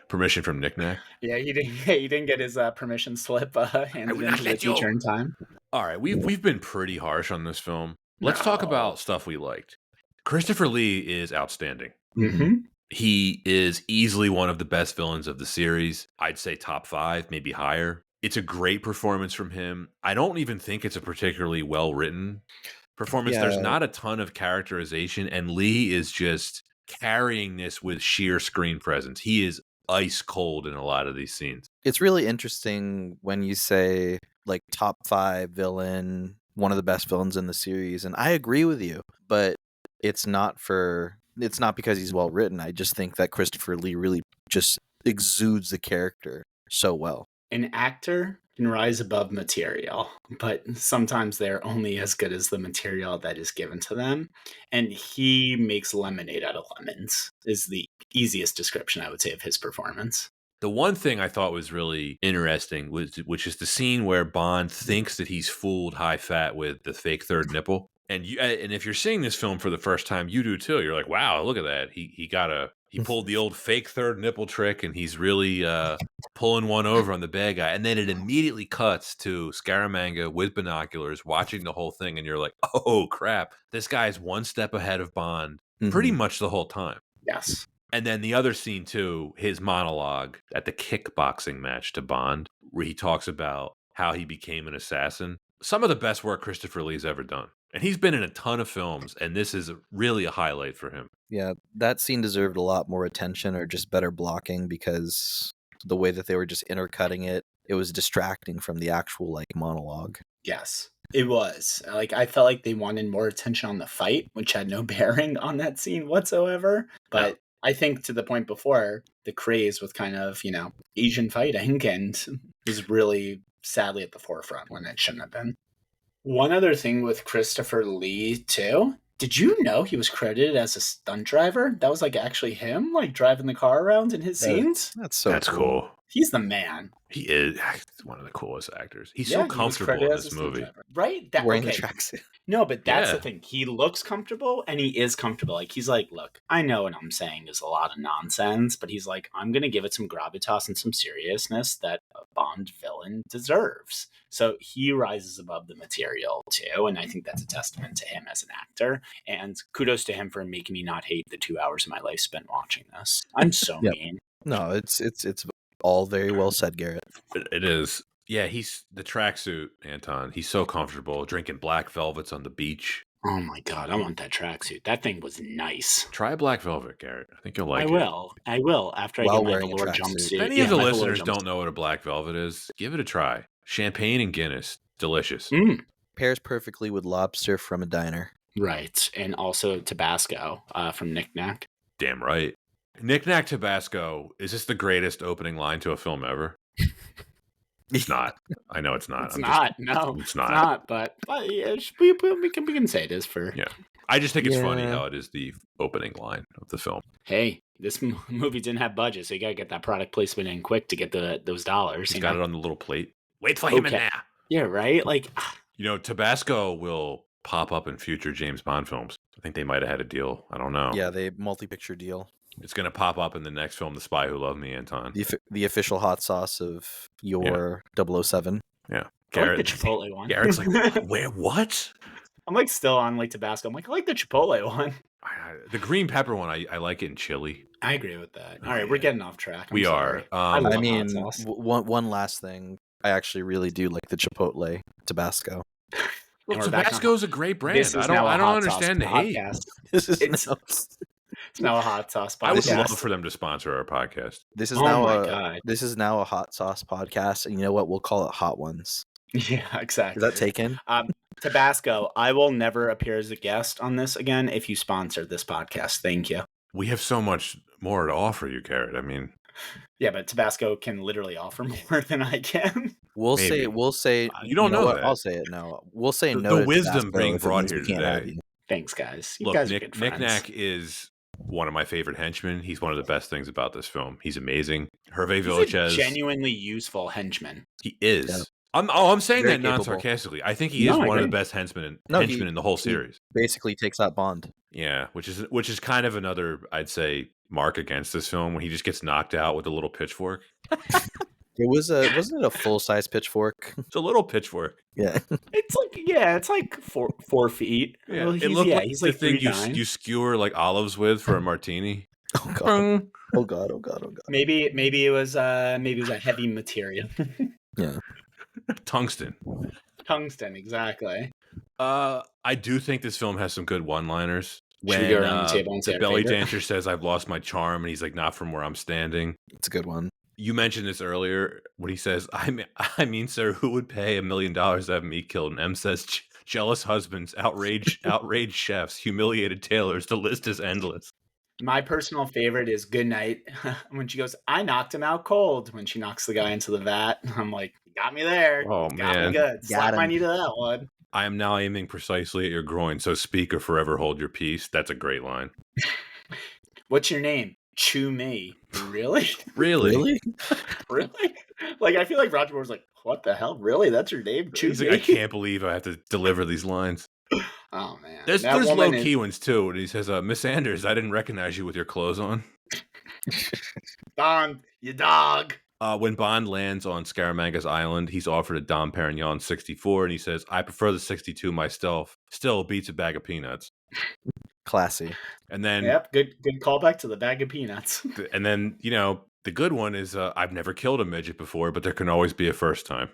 Permission from Knick Knack. Yeah, he didn't get his permission slip handed will in not to the let you. teacher in time. All right, we've been pretty harsh on this film. Let's talk about stuff we liked. Christopher Lee is outstanding. Mm-hmm. He is easily one of the best villains of the series. I'd say top 5, maybe higher. It's a great performance from him. I don't even think it's a particularly well-written performance. Yeah. There's not a ton of characterization, and Lee is just carrying this with sheer screen presence. He is ice cold in a lot of these scenes. It's really interesting when you say like top 5 villain, one of the best villains in the series, and I agree with you, but it's not because he's well written. I just think that Christopher Lee really just exudes the character so well. An actor can rise above material, but sometimes they're only as good as the material that is given to them. And he makes lemonade out of lemons, is the easiest description I would say of his performance. The one thing I thought was really interesting, which is the scene where Bond thinks that he's fooled High Fat with the fake third nipple. And if you're seeing this film for the first time, you do too. You're like, wow, look at that. He pulled the old fake third nipple trick, and he's really pulling one over on the bad guy. And then it immediately cuts to Scaramanga with binoculars watching the whole thing, and you're like, oh crap, this guy's one step ahead of Bond pretty much the whole time. Yes. And then the other scene too, his monologue at the kickboxing match to Bond, where he talks about how he became an assassin. Some of the best work Christopher Lee's ever done. And he's been in a ton of films, and this is really a highlight for him. Yeah, that scene deserved a lot more attention or just better blocking, because the way that they were just intercutting it, it was distracting from the actual like monologue. Yes, it was. Like, I felt like they wanted more attention on the fight, which had no bearing on that scene whatsoever. But No. I think to the point before, the craze with kind of, Asian fighting and was really sadly at the forefront when it shouldn't have been. One other thing with Christopher Lee, too. Did you know he was credited as a stunt driver? That was like actually him, like driving the car around in his scenes? That's cool. He's the man. He is one of the coolest actors. He's Yeah, so he was comfortable credited in as a this stunt movie. driver. Right? wearing the Okay. tracksuit. No, but that's Yeah. the thing. He looks comfortable, and he is comfortable. Like, he's like, look, I know what I'm saying is a lot of nonsense, but he's like, I'm going to give it some gravitas and some seriousness that a Bond villain deserves. So he rises above the material, too, and I think that's a testament to him as an actor. And kudos to him for making me not hate the 2 hours of my life spent watching this. I'm so Yep. mean. No, it's all very well said, Garrett. It is. Yeah, he's the tracksuit, Anton. He's so comfortable drinking black velvets on the beach. Oh my God, I want that tracksuit. That thing was nice. Try black velvet, Garrett. I think you'll like I it. will after I While get my wearing a velour tracksuit. jumpsuit. If any Yeah, of the my velour listeners jumpsuit. don't know what a black velvet is, give it a try. Champagne and Guinness. Delicious. Pairs perfectly with lobster from a diner. Right, and also Tabasco from Knick Knack. Damn right. Knick Knack Tabasco, is this the greatest opening line to a film ever? It's not. I know it's not. It's not. No, it's it's not. not. But yeah, we can say it is for. Yeah. I just think it's funny Yeah. how it is the opening line of the film. Hey, this movie didn't have budget, so you gotta get that product placement in quick to get those dollars. He's you got know? it on the little plate. Wait for him in Okay. there. Yeah, right. Like, You know, Tabasco will pop up in future James Bond films. I think they might have had a deal. I don't know. Yeah, they multi-picture deal. It's going to pop up in the next film, The Spy Who Loved Me, Anton. The official hot sauce of your 007. Yeah. I like the Garrett, Chipotle one. Garrett's like, where, what? I'm like still on like Tabasco. I'm like, I like the Chipotle one. The green pepper one, I like it in chili. I agree with that. Oh, All right, we're yeah. getting off track. I'm We sorry. are. I love I hot mean, sauce. one last thing. I actually really do like the Chipotle Tabasco. Well, And we're back on Tabasco's a great This brand. is I now a don't hot sauce understand the hate. podcast. This is It's now, now a hot sauce podcast. I would love for them to sponsor our podcast. this is Oh now my a God. this is now a hot sauce podcast, and you know what? We'll call it Hot Ones. Yeah, exactly. Is that taken? Tabasco, I will never appear as a guest on this again if you sponsor this podcast. Thank you. We have so much more to offer you, Garret. I mean, Yeah, but Tabasco can literally offer more than I can. We'll Maybe. say. You don't know what? that. I'll say it. No, we'll say The- no. the to wisdom Tabasco being if it brought means here we can't have today. you. Thanks, guys. You look, guys are good friends. Knick-Knack is one of my favorite henchmen. He's one of the best things about this film. He's amazing. Hervé He's a Villachez. genuinely useful henchman. He is. Yeah. I'm saying Very that capable. non-sarcastically. I think he No, is I one of the agree. best henchmen No, in the whole he- series. Basically, takes out Bond. Yeah, which is kind of another, I'd say, mark against this film when he just gets knocked out with a little pitchfork. It was wasn't it a full size pitchfork? It's a little pitchfork. Yeah. It's like 4 feet. Yeah, Well, it looked like he's the like thing 3'9". you skewer like olives with for a martini. Oh god. Oh god. Oh god. Oh god. Maybe it was a heavy material. Yeah. Tungsten. Tungsten, exactly. I do think this film has some good one-liners. Should we go around the table and say the our belly favorite? dancer says, "I've lost my charm," and he's like, "Not from where I'm standing." It's a good one. You mentioned this earlier when he says, I mean, sir, who would pay $1 million to have me killed?" And M says, "Jealous husbands, outraged chefs, humiliated tailors. The list is endless." My personal favorite is Good Night when she goes, "I knocked him out cold." When she knocks the guy into the vat, I'm like, "You got me there. Oh, Got man. me good. Got Slap my him. knee to that one." "I am now aiming precisely at your groin, so speak or forever hold your peace." That's a great line. What's your name? Chew me. Really? Really? Really? Like, I feel like Roger Moore's like, "What the hell? Really? That's your name? Chew He's me?" like, "I can't believe I have to deliver these lines." Oh man. There's That low woman is- key ones too. And he says, "Miss Anders, I didn't recognize you with your clothes on." Bond, you dog. When Bond lands on Scaramanga's island, he's offered a Dom Perignon 64, and he says, "I prefer the 62 myself. Still beats a bag of peanuts." Classy. And then, Yep, good callback to the bag of peanuts. you know, the good one is, "I've never killed a midget before, but there can always be a first time."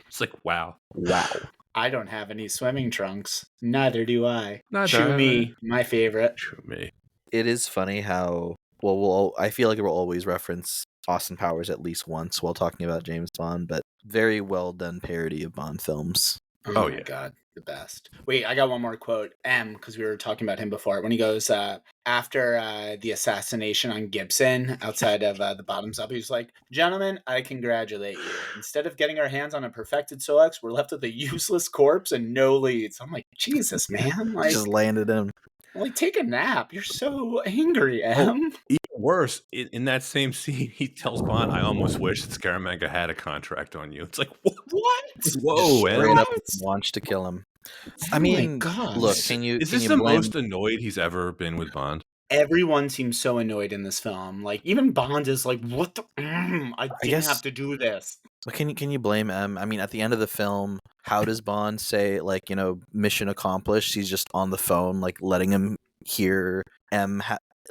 It's like, wow. Wow. I don't have any swimming trunks. Neither do I. Neither Chew have I. me, my favorite. Shoot me. It is funny how I feel like it will always reference Austin Powers at least once while talking about James Bond, but very well done parody of Bond films. Oh, my yeah. God, the best. Wait, I got one more quote. Because we were talking about him before. When he goes, after the assassination on Gibson outside of the Bottoms Up, he's like, "Gentlemen, I congratulate you. Instead of getting our hands on a perfected Solex, we're left with a useless corpse and no leads." I'm like, Jesus, man. Like, Just landed him. take a nap. You're so angry, Em. Even worse, in that same scene, he tells Bond, "I almost wish that Scaramanga had a contract on you." It's like, what? What? Whoa, Straight man. up launched to kill him. I Oh my mean, God. look, can you Is can this you the blame most annoyed he's ever been with Bond? Everyone seems so annoyed in this film. Like, even Bond is like, "What the? I didn't guess- have to do this." But can you blame M? I mean, at the end of the film, how does Bond say, like, you know, mission accomplished? He's just on the phone, like letting him hear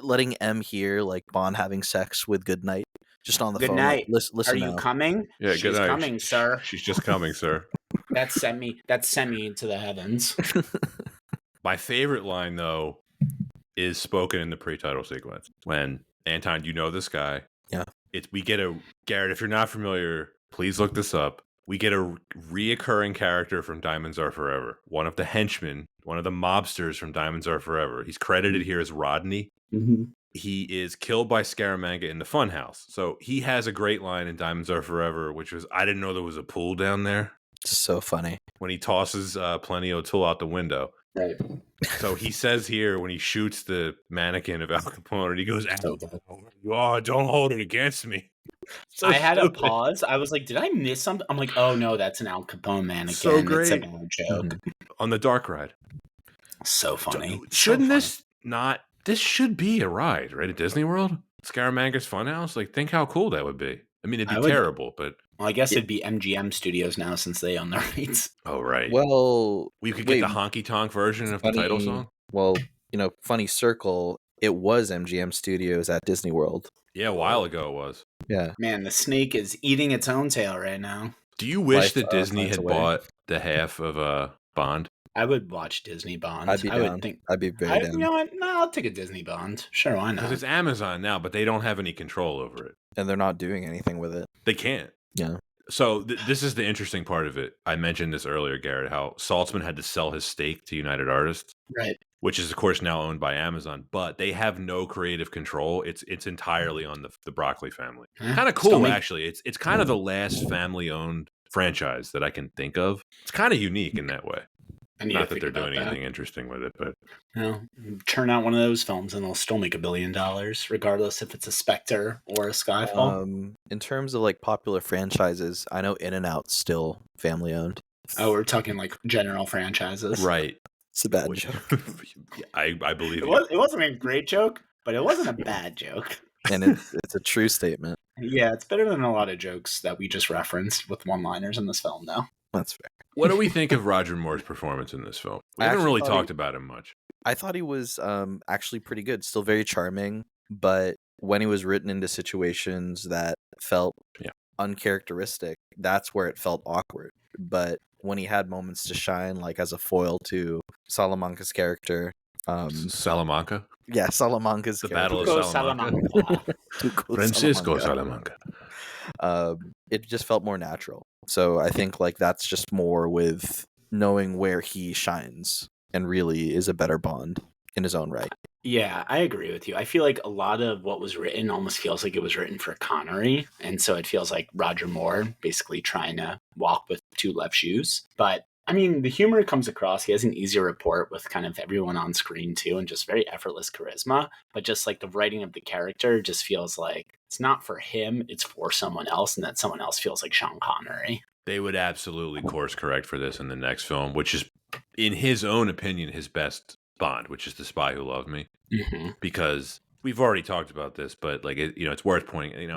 letting M hear like Bond having sex with Goodnight, just on the Good phone. night. Like, listen Are you now. coming? Yeah, She's good night. coming, sir. She's just coming, sir. That sent me into the heavens. My favorite line, though, is spoken in the pre-title sequence. When, Anton, you know this guy. Yeah. Garret, if you're not familiar, please look this up. We get a reoccurring character from Diamonds Are Forever. One of the henchmen, one of the mobsters from Diamonds Are Forever. He's credited here as Rodney. Mm-hmm. He is killed by Scaramanga in the funhouse. So he has a great line in Diamonds Are Forever, which was, "I didn't know there was a pool down there," So funny. when he tosses Plenty O'Toole out the window. Right. So he says here when he shoots the mannequin of Al Capone, he goes, So "Oh, don't hold it against me." So I had a stupid. pause. I was like, "Did I miss something?" I'm like, "Oh no, that's an Al Capone mannequin." So It's great. a bad joke. Mhm. On the dark ride. So funny. Shouldn't So this not? This should be a ride, right? At Disney World, Scaramanga's Funhouse. Like, think how cool that would be. I mean, it'd I be would- terrible, but Well, I guess it'd be MGM Studios now since they own the rights. oh right. Well, We could wait, get the honky tonk version of the title funny- song. Well, funny circle, it was MGM Studios at Disney World. Yeah, a while ago it was. Yeah. Man, the snake is eating its own tail right now. Do you wish Life, that Disney finds a had way. bought the half of Bond? I would watch Disney Bond. I'd be I down. would think. I'd be very You down. know what? No, I'll take a Disney Bond. Sure, why Because not? it's Amazon now, but they don't have any control over it. And they're not doing anything with it. They can't. Yeah. So this is the interesting part of it. I mentioned this earlier, Garrett, how Saltzman had to sell his stake to United Artists, Right. which is, of course, now owned by Amazon, but they have no creative control. It's entirely on the Broccoli family. Kind of cool, actually. It's kind of the last family-owned franchise that I can think of. It's kind of unique in that way. Not that they're doing anything interesting with it, but turn out one of those films and they'll still make $1 billion, regardless if it's a Spectre or a Skyfall. In terms of like popular franchises, I know In-N-Out's still family owned. Oh, we're talking like general franchises, right? It's a bad joke. I believe it wasn't a great joke, but it wasn't a bad joke. And it's a true statement. Yeah, it's better than a lot of jokes that we just referenced with one-liners in this film, though. That's fair. What do we think of Roger Moore's performance in this film? We haven't really talked about him much. I thought he was actually pretty good, still very charming, but when he was written into situations that felt uncharacteristic, that's where it felt awkward. But when he had moments to shine, like as a foil to Salamanca's character. Salamanca? Yeah, Salamanca's the character. Battle of Salamanca. Francisco Salamanca. It just felt more natural. So I think like that's just more with knowing where he shines and really is a better Bond in his own right. Yeah, I agree with you. I feel like a lot of what was written almost feels like it was written for Connery. And so it feels like Roger Moore basically trying to walk with two left shoes. But I mean, the humor comes across. He has an easy rapport with kind of everyone on screen too, and just very effortless charisma. But just like the writing of the character just feels like it's not for him, it's for someone else, and that someone else feels like Sean Connery. They would absolutely course correct for this in the next film, which is, in his own opinion, his best Bond, which is The Spy Who Loved Me. Mm-hmm. Because we've already talked about this, but like it's worth pointing.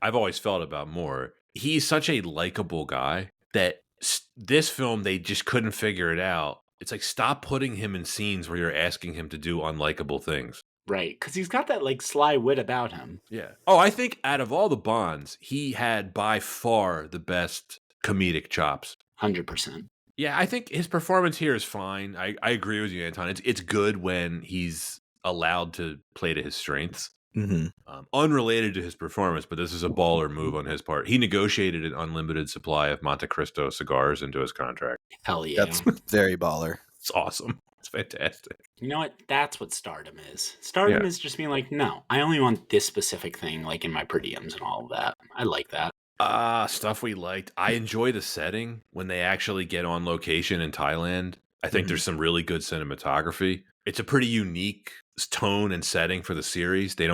I've always felt about Moore. He's such a likable guy that this film, they just couldn't figure it out. It's like, stop putting him in scenes where you're asking him to do unlikable things. Right, because he's got that like sly wit about him. Yeah. Oh, I think out of all the Bonds, he had by far the best comedic chops. 100%. Yeah, I think his performance here is fine. I agree with you, Anton. It's good when he's allowed to play to his strengths. Mm-hmm. Unrelated to his performance, but this is a baller move on his part. He negotiated an unlimited supply of Monte Cristo cigars into his contract. Hell yeah. That's very baller. It's awesome. It's fantastic. You know what? That's what stardom is. Stardom is just being like, no, I only want this specific thing, like in my per diems and all of that. I like that. Stuff we liked. I enjoy the setting when they actually get on location in Thailand. I think there's some really good cinematography. It's a pretty unique tone and setting for the series. They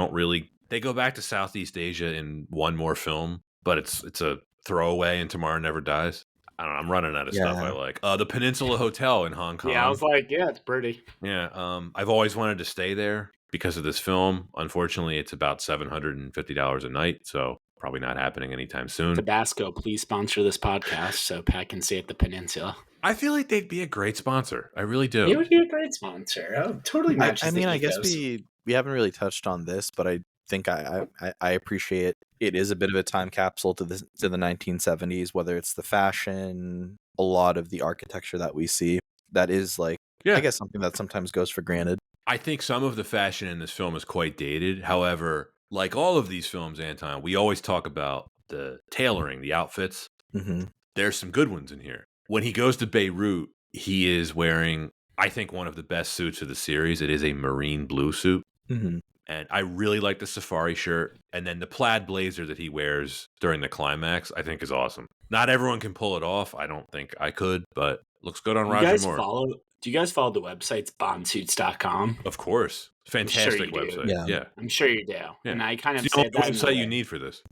go back to Southeast Asia in one more film, but it's a throwaway in Tomorrow Never Dies. I don't know, I'm running out of stuff I like. The Peninsula Hotel in Hong Kong. Yeah, I was like, yeah, it's pretty. Yeah, I've always wanted to stay there because of this film. Unfortunately, it's about $750 a night, so probably not happening anytime soon. Tabasco, please sponsor this podcast so Pat can stay at the Peninsula. I feel like they'd be a great sponsor. I really do. It would be a great sponsor. Oh, totally matches. I mean, the I guess ethos. we haven't really touched on this, but I think I appreciate it is a bit of a time capsule to the 1970s, whether it's the fashion, a lot of the architecture that we see. That is like, I guess, something that sometimes goes for granted. I think some of the fashion in this film is quite dated. However, like all of these films, Anton, we always talk about the tailoring, the outfits. Mm-hmm. There's some good ones in here. When he goes to Beirut, he is wearing, I think, one of the best suits of the series. It is a marine blue suit. Mm-hmm. And I really like the safari shirt. And then the plaid blazer that he wears during the climax, I think is awesome. Not everyone can pull it off. I don't think I could, but looks good on Roger Moore. Do you guys follow the websites bondsuits.com? Of course. Fantastic sure website. Yeah. I'm sure you do. Yeah. And I kind of It's the said only that website you need for this.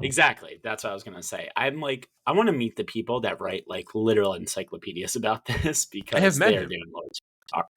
Exactly. That's what I was going to say. I'm like, I want to meet the people that write like literal encyclopedias about this because they are doing loads.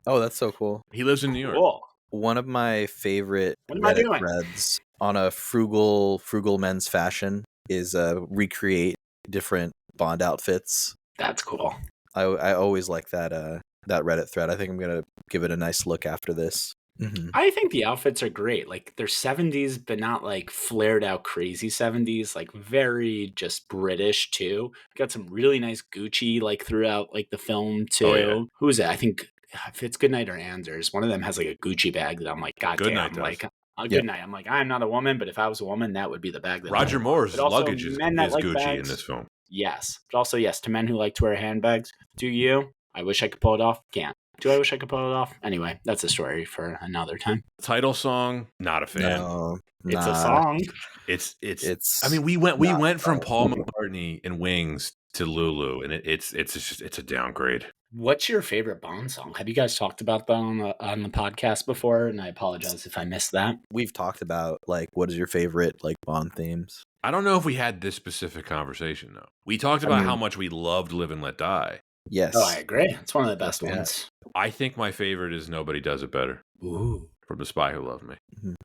Oh, that's so cool. He lives in New York. Cool. One of my favorite Reddit threads on a frugal men's fashion is recreate different Bond outfits. That's cool. I always like that that Reddit thread. I think I'm gonna give it a nice look after this. Mm-hmm. I think the outfits are great. Like they're 70s, but not like flared out crazy 70s, like very just British too. Got some really nice Gucci like throughout like the film too. Oh, yeah. Who is it? I think if it's Goodnight or Anders, one of them has like a Gucci bag that I'm like, God Goodnight damn, does. like a good night. I'm like, I'm not a woman, but if I was a woman, that would be the bag that I Roger would want. Moore's But also luggage is men that like Gucci bags, in this film. yes. But also, yes, to men who like to wear handbags, do you? I wish I could pull it off. Can't. Do I wish I could pull it off? Anyway, that's a story for another time. Title song, not a fan. No, It's a song. It's. It's. I mean, we went from Paul McCartney and Wings to Lulu, and it's a downgrade. What's your favorite Bond song? Have you guys talked about that on the podcast before? And I apologize if I missed that. We've talked about like what is your favorite like Bond themes? I don't know if we had this specific conversation though. We talked about how much we loved Live and Let Die. Yes. Oh, I agree. It's one of the best Yeah. ones. I think my favorite is Nobody Does It Better. Ooh. From The Spy Who Loved Me.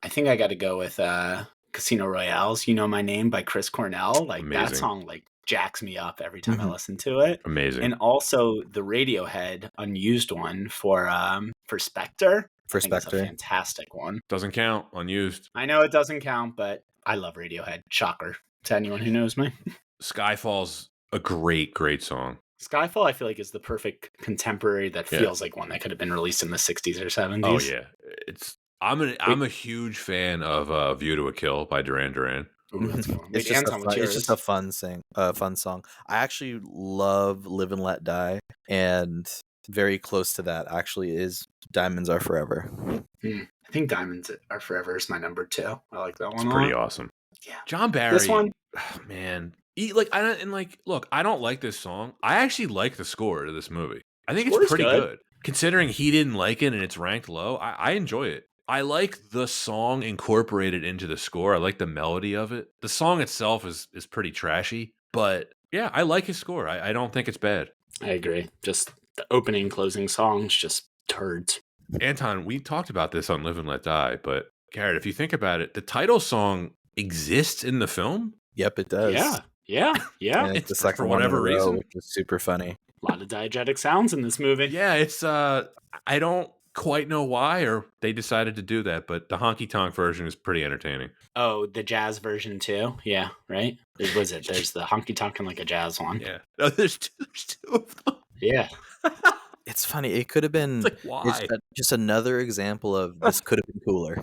I think I got to go with Casino Royale's You Know My Name by Chris Cornell. Like Amazing. that song like jacks me up every time I listen to it. Amazing. And also the Radiohead unused one for Spectre. For I think it's a Spectre. fantastic one. Doesn't count. Unused. I know it doesn't count, but I love Radiohead. Shocker to anyone who knows me. Skyfall's a great song. Skyfall, I feel like, is the perfect contemporary that feels like one that could have been released in the 60s or 70s. Oh yeah, I'm a huge fan of View to a Kill by Duran Duran. Ooh, that's cool. It's just a fun song. I actually love Live and Let Die, and very close to that actually is Diamonds Are Forever. I think Diamonds Are Forever is my number 2. I like that one. It's pretty awesome. Yeah, John Barry. This one, man. Look, I don't like this song. I actually like the score to this movie. I think it's pretty good. Considering he didn't like it and it's ranked low, I enjoy it. I like the song incorporated into the score. I like the melody of it. The song itself is pretty trashy, but yeah, I like his score. I don't think it's bad. I agree. Just the opening, closing songs, just turds. Anton, we talked about this on Live and Let Die, but Garret, if you think about it, the title song exists in the film. Yep, it does. Yeah. And it's the second for one in a whatever row, reason, which is super funny. A lot of diegetic sounds in this movie. Yeah, it's I don't quite know why or they decided to do that, but the honky tonk version is pretty entertaining. Oh, the jazz version too? Yeah, right? There's the honky tonk and like a jazz one. Yeah. No, there's two of them. Yeah. It's funny. It could have been why? just another example of this could have been cooler.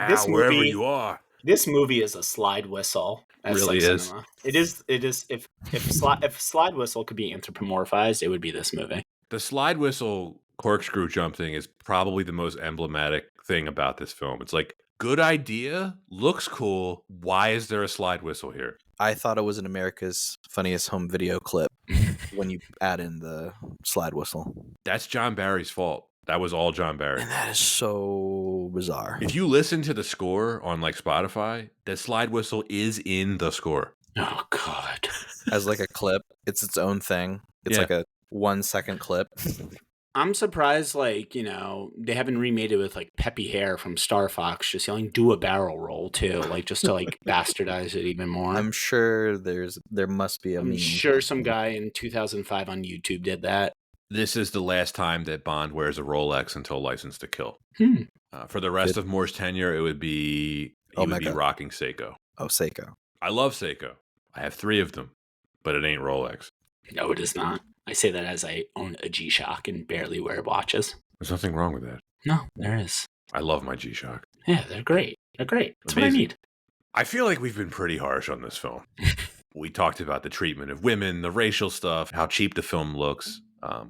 This wherever movie- you are. This movie is a slide whistle. Really is. Cinema. It is. If slide whistle could be anthropomorphized, it would be this movie. The slide whistle corkscrew jump thing is probably the most emblematic thing about this film. It's like, good idea, looks cool. Why is there a slide whistle here? I thought it was an America's Funniest Home Video clip when you add in the slide whistle. That's John Barry's fault. That was all John Barry. And that is so bizarre. If you listen to the score on like Spotify, the slide whistle is in the score. Oh God! As like a clip, it's its own thing. It's like a 1 second clip. I'm surprised, like, they haven't remade it with like peppy hair from Star Fox just yelling "do a barrel roll" too, like just to like bastardize it even more. I'm sure there must be a meme. I'm sure some guy in 2005 on YouTube did that. This is the last time that Bond wears a Rolex until License to Kill. For the rest of Moore's tenure, it would be rocking Seiko. Oh, Seiko. I love Seiko. I have 3 of them, but it ain't Rolex. No, it is not. I say that as I own a G-Shock and barely wear watches. There's nothing wrong with that. No, there is. I love my G-Shock. Yeah, they're great. They're great. That's what I need. I feel like we've been pretty harsh on this film. We talked about the treatment of women, the racial stuff, how cheap the film looks.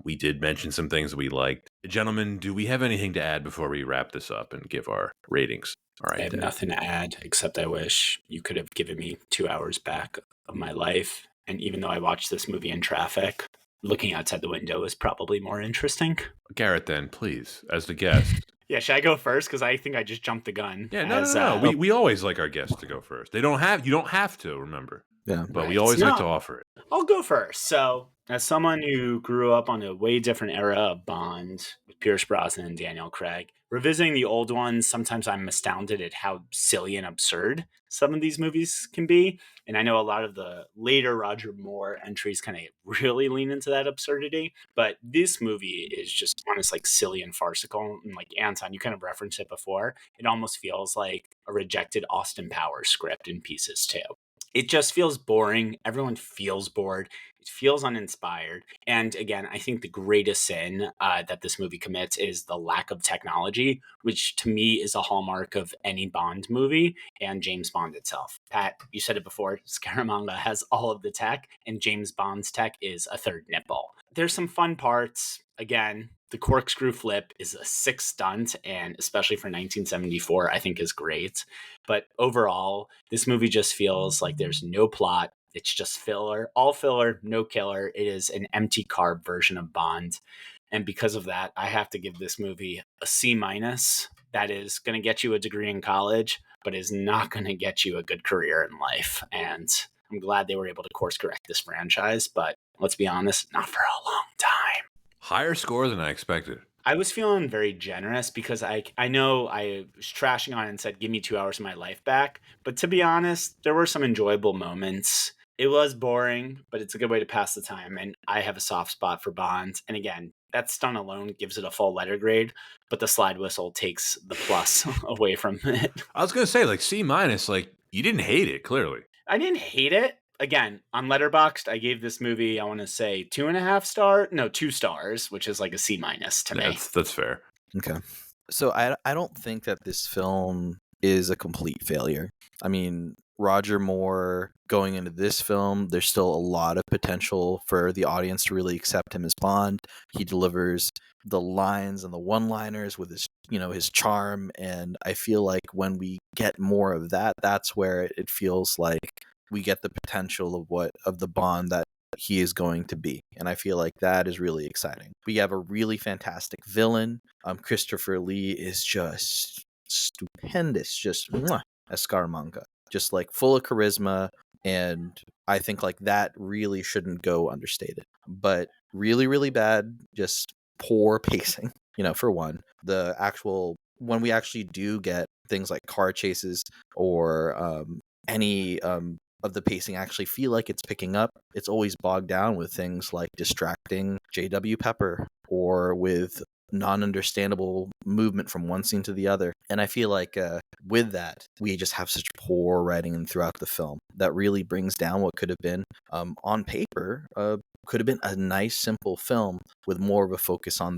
We did mention some things we liked. Gentlemen, do we have anything to add before we wrap this up and give our ratings? All right. I have nothing to add, except I wish you could have given me 2 hours back of my life. And even though I watched this movie in traffic, looking outside the window is probably more interesting. Garret, then, please, as the guest. Yeah, should I go first? Because I think I just jumped the gun. Yeah, no. We always like our guests to go first. You don't have to, remember. Yeah. but we Right. always like to No, offer it. I'll go first. So, as someone who grew up on a way different era of Bond with Pierce Brosnan and Daniel Craig, revisiting the old ones, sometimes I'm astounded at how silly and absurd some of these movies can be. And I know a lot of the later Roger Moore entries kind of really lean into that absurdity. But this movie is just honest, like silly and farcical. And like Anton, you kind of referenced it before. It almost feels like a rejected Austin Powers script in pieces too. It just feels boring. Everyone feels bored. It feels uninspired. And again, I think the greatest sin that this movie commits is the lack of technology, which to me is a hallmark of any Bond movie and James Bond itself. Pat, you said it before, Scaramanga has all of the tech, and James Bond's tech is a third nipple. There's some fun parts. Again, the corkscrew flip is a sick stunt, and especially for 1974, I think is great. But overall, this movie just feels like there's no plot. It's just filler, all filler, no killer. It is an empty carb version of Bond. And because of that, I have to give this movie a C minus. That is going to get you a degree in college, but is not going to get you a good career in life. And I'm glad they were able to course correct this franchise, but let's be honest, not for a long time. Higher score than I expected. I was feeling very generous because I know I was trashing on it and said, give me 2 hours of my life back. But to be honest, there were some enjoyable moments. It was boring, but it's a good way to pass the time. And I have a soft spot for Bond. And again, that stunt alone gives it a full letter grade, but the slide whistle takes the plus away from it. I was going to say, like, C minus, like, you didn't hate it, clearly. I didn't hate it. Again, on Letterboxd, I gave this movie, I want to say 2 stars, which is like a C minus to me. That's fair. Okay. So I don't think that this film is a complete failure. I mean, Roger Moore going into this film, there's still a lot of potential for the audience to really accept him as Bond. He delivers the lines and the one-liners with his charm, and I feel like when we get more of that, that's where it feels like we get the potential of the Bond that he is going to be. And I feel like that is really exciting. We have a really fantastic villain. Christopher Lee is just stupendous, just as Scaramanga, just like full of charisma. And I think like that really shouldn't go understated. But really, really bad, just poor pacing, for one. When we actually do get things like car chases or any of the pacing actually feel like it's picking up, it's always bogged down with things like distracting J.W. Pepper or with non-understandable movement from one scene to the other. And I feel like with that, we just have such poor writing throughout the film that really brings down what could have been, on paper, could have been a nice, simple film with more of a focus on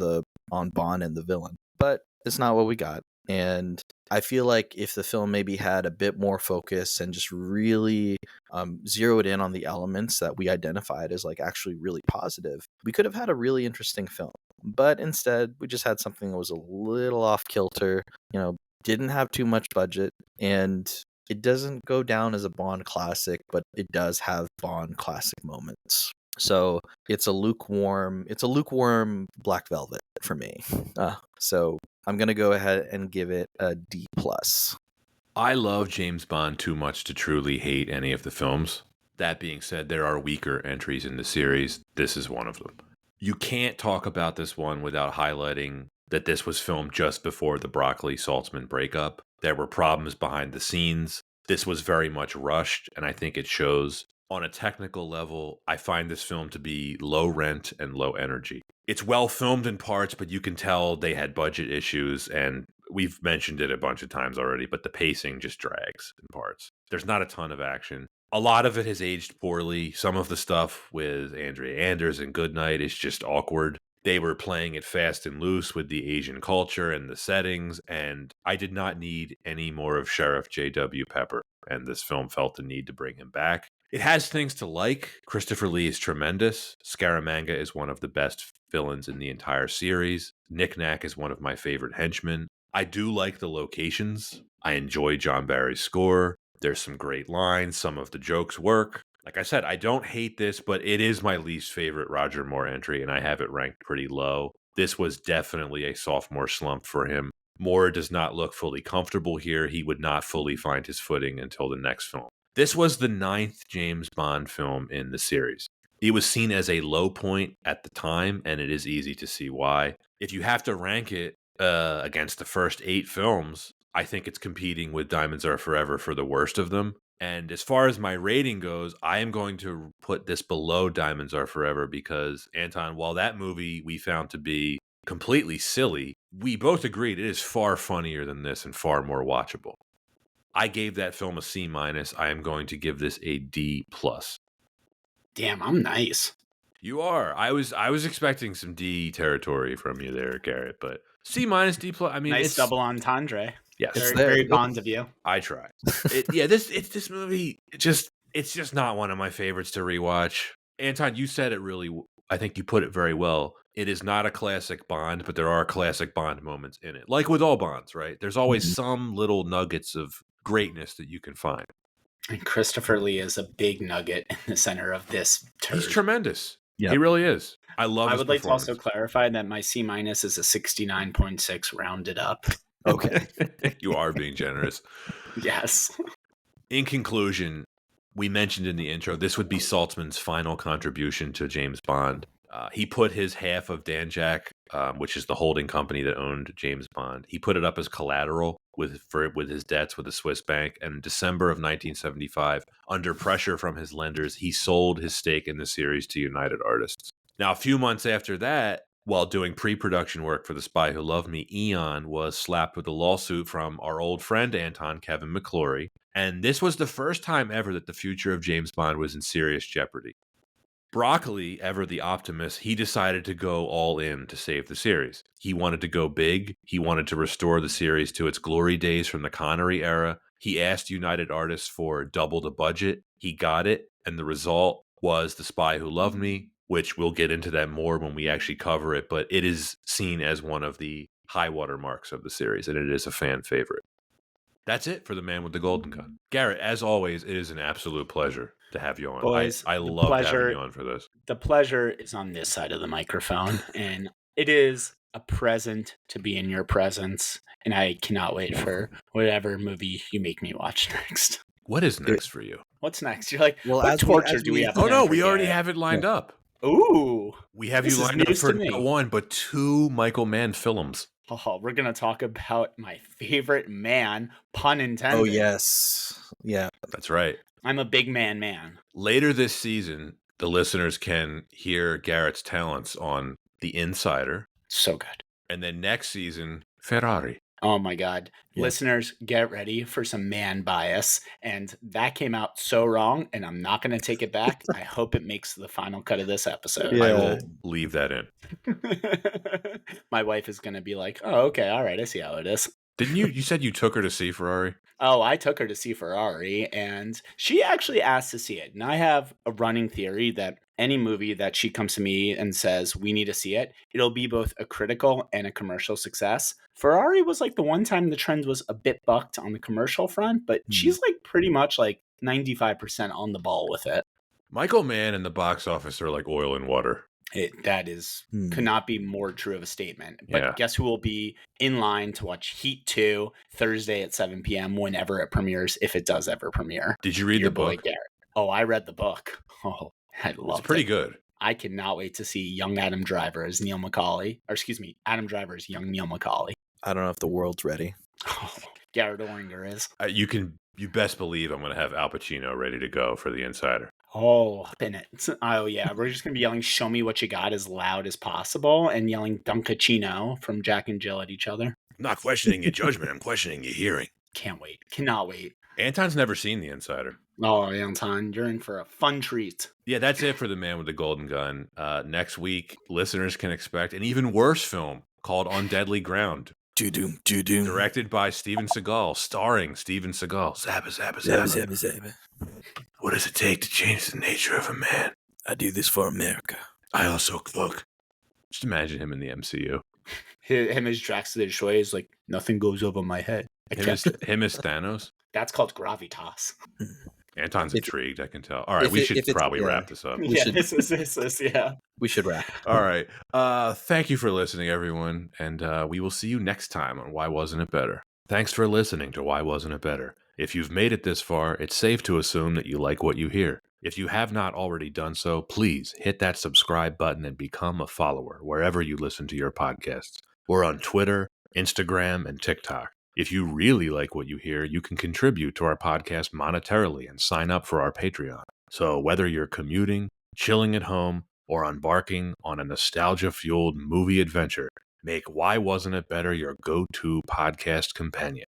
Bond and the villain. But it's not what we got. And I feel like if the film maybe had a bit more focus and just really zeroed in on the elements that we identified as like actually really positive, we could have had a really interesting film. But instead, we just had something that was a little off kilter, didn't have too much budget, and it doesn't go down as a Bond classic, but it does have Bond classic moments. So it's a lukewarm Black Velvet for me. So I'm going to go ahead and give it a D+. I love James Bond too much to truly hate any of the films. That being said, there are weaker entries in the series. This is one of them. You can't talk about this one without highlighting that this was filmed just before the Broccoli-Saltzman breakup. There were problems behind the scenes. This was very much rushed, and I think it shows. On a technical level, I find this film to be low rent and low energy. It's well filmed in parts, but you can tell they had budget issues, and we've mentioned it a bunch of times already, but the pacing just drags in parts. There's not a ton of action. A lot of it has aged poorly. Some of the stuff with Andrea Anders and Goodnight is just awkward. They were playing it fast and loose with the Asian culture and the settings, and I did not need any more of Sheriff J.W. Pepper, and this film felt the need to bring him back. It has things to like. Christopher Lee is tremendous. Scaramanga is one of the best villains in the entire series. Knick-Knack is one of my favorite henchmen. I do like the locations. I enjoy John Barry's score. There's some great lines. Some of the jokes work. Like I said, I don't hate this, but it is my least favorite Roger Moore entry, and I have it ranked pretty low. This was definitely a sophomore slump for him. Moore does not look fully comfortable here. He would not fully find his footing until the next film. This was the 9th James Bond film in the series. It was seen as a low point at the time, and it is easy to see why. If you have to rank it against the first 8 films, I think it's competing with Diamonds Are Forever for the worst of them. And as far as my rating goes, I am going to put this below Diamonds Are Forever because, Anton, while that movie we found to be completely silly, we both agreed it is far funnier than this and far more watchable. I gave that film a C-. I am going to give this a D+. Damn, I'm nice. You are. I was expecting some D territory from you there, Garrett, but C-, D+. I mean, Nice it's double entendre. yes, It's Very, there. very Bond of you. I try. This movie. It's just not one of my favorites to rewatch. Anton, you said it really. I think you put it very well. It is not a classic Bond, but there are classic Bond moments in it. Like with all Bonds, right? There's always some little nuggets of greatness that you can find. And Christopher Lee is a big nugget in the center of this turd. He's tremendous. Yep. He really is. I love his I would like to performance. also clarify that my C- is a 69.6 rounded up. Okay. You are being generous. Yes. In conclusion, we mentioned in the intro, this would be Saltzman's final contribution to James Bond. He put his half of Danjaq, which is the holding company that owned James Bond, he put it up as collateral with his debts with a Swiss bank. And in December of 1975, under pressure from his lenders, he sold his stake in the series to United Artists. Now, a few months after that, while doing pre-production work for The Spy Who Loved Me, Eon was slapped with a lawsuit from our old friend Anton, Kevin McClory. And this was the first time ever that the future of James Bond was in serious jeopardy. Broccoli, ever the optimist, he decided to go all in to save the series. He wanted to go big. He wanted to restore the series to its glory days from the Connery era. He asked United Artists for double the budget. He got it. And the result was The Spy Who Loved Me, which we'll get into that more when we actually cover it. But it is seen as one of the high water marks of the series, and it is a fan favorite. That's it for The Man with the Golden Gun. Garrett, as always, it is an absolute pleasure to have you on. Boys, I the love having pleasure- you on for this. The pleasure is on this side of the microphone, and it is a present to be in your presence. And I cannot wait for whatever movie you make me watch next. What is next for you? What's next? You're like, Well, what as we- torture as do we we- have? Oh, no, planned for we already Garrett? have it lined up. Ooh. We have This you is lined up news for to me. not one, but 2 Michael Mann films. Oh, we're going to talk about my favorite man, pun intended. Oh, yes. Yeah. That's right. I'm a big man. Later this season, the listeners can hear Garrett's talents on The Insider. So good. And then next season, Ferrari. Oh my God. Yeah. Listeners, get ready for some man bias. And that came out so wrong, and I'm not going to take it back. I hope it makes the final cut of this episode. Yeah. I will leave that in. My wife is going to be like, oh, okay, all right, I see how it is. Didn't you said you took her to see Ferrari? Oh, I took her to see Ferrari, and she actually asked to see it. And I have a running theory that any movie that she comes to me and says, we need to see it, it'll be both a critical and a commercial success. Ferrari was like the one time the trend was a bit bucked on the commercial front, but she's like pretty much like 95% on the ball with it. Michael Mann and the box office are like oil and water. That is could not be more true of a statement. But Yeah. guess who will be in line to watch Heat 2 Thursday at 7 p.m. whenever it premieres, if it does ever premiere? Did you read Your the boy book? Garrett. Oh, I read the book. Oh, I love it. It's pretty good. I cannot wait to see young Adam Driver as Neil McCauley. Or excuse me, Adam Driver as young Neil McCauley. I don't know if the world's ready. Oh, Garret Ohringer is. You best believe I'm going to have Al Pacino ready to go for The Insider. Oh, in it. Oh, yeah. We're just going to be yelling, show me what you got as loud as possible, and yelling Dunkachino from Jack and Jill at each other. I'm not questioning your judgment. I'm questioning your hearing. Can't wait. Cannot wait. Anton's never seen The Insider. Oh, Anton, you're in for a fun treat. Yeah, that's it for The Man with the Golden Gun. Next week, listeners can expect an even worse film called On Deadly Ground. Doo-doom. Directed by Steven Seagal, starring Steven Seagal. Zabba, zabba, zabba. Zabba. What does it take to change the nature of a man? I do this for America. I also cook. Just imagine him in the MCU. Him as Drax the Destroyer is like, nothing goes over my head. Him as Thanos. That's called gravitas. Anton's If- intrigued, I can tell. All right, if we it- should if it's- probably yeah. wrap this up. Yeah, should- this is, yeah. We should wrap. All right. Thank you for listening, everyone. And we will see you next time on Why Wasn't It Better? Thanks for listening to Why Wasn't It Better? If you've made it this far, it's safe to assume that you like what you hear. If you have not already done so, please hit that subscribe button and become a follower wherever you listen to your podcasts. We're on Twitter, Instagram, and TikTok. If you really like what you hear, you can contribute to our podcast monetarily and sign up for our Patreon. So whether you're commuting, chilling at home, or embarking on a nostalgia-fueled movie adventure, make Why Wasn't It Better your go-to podcast companion.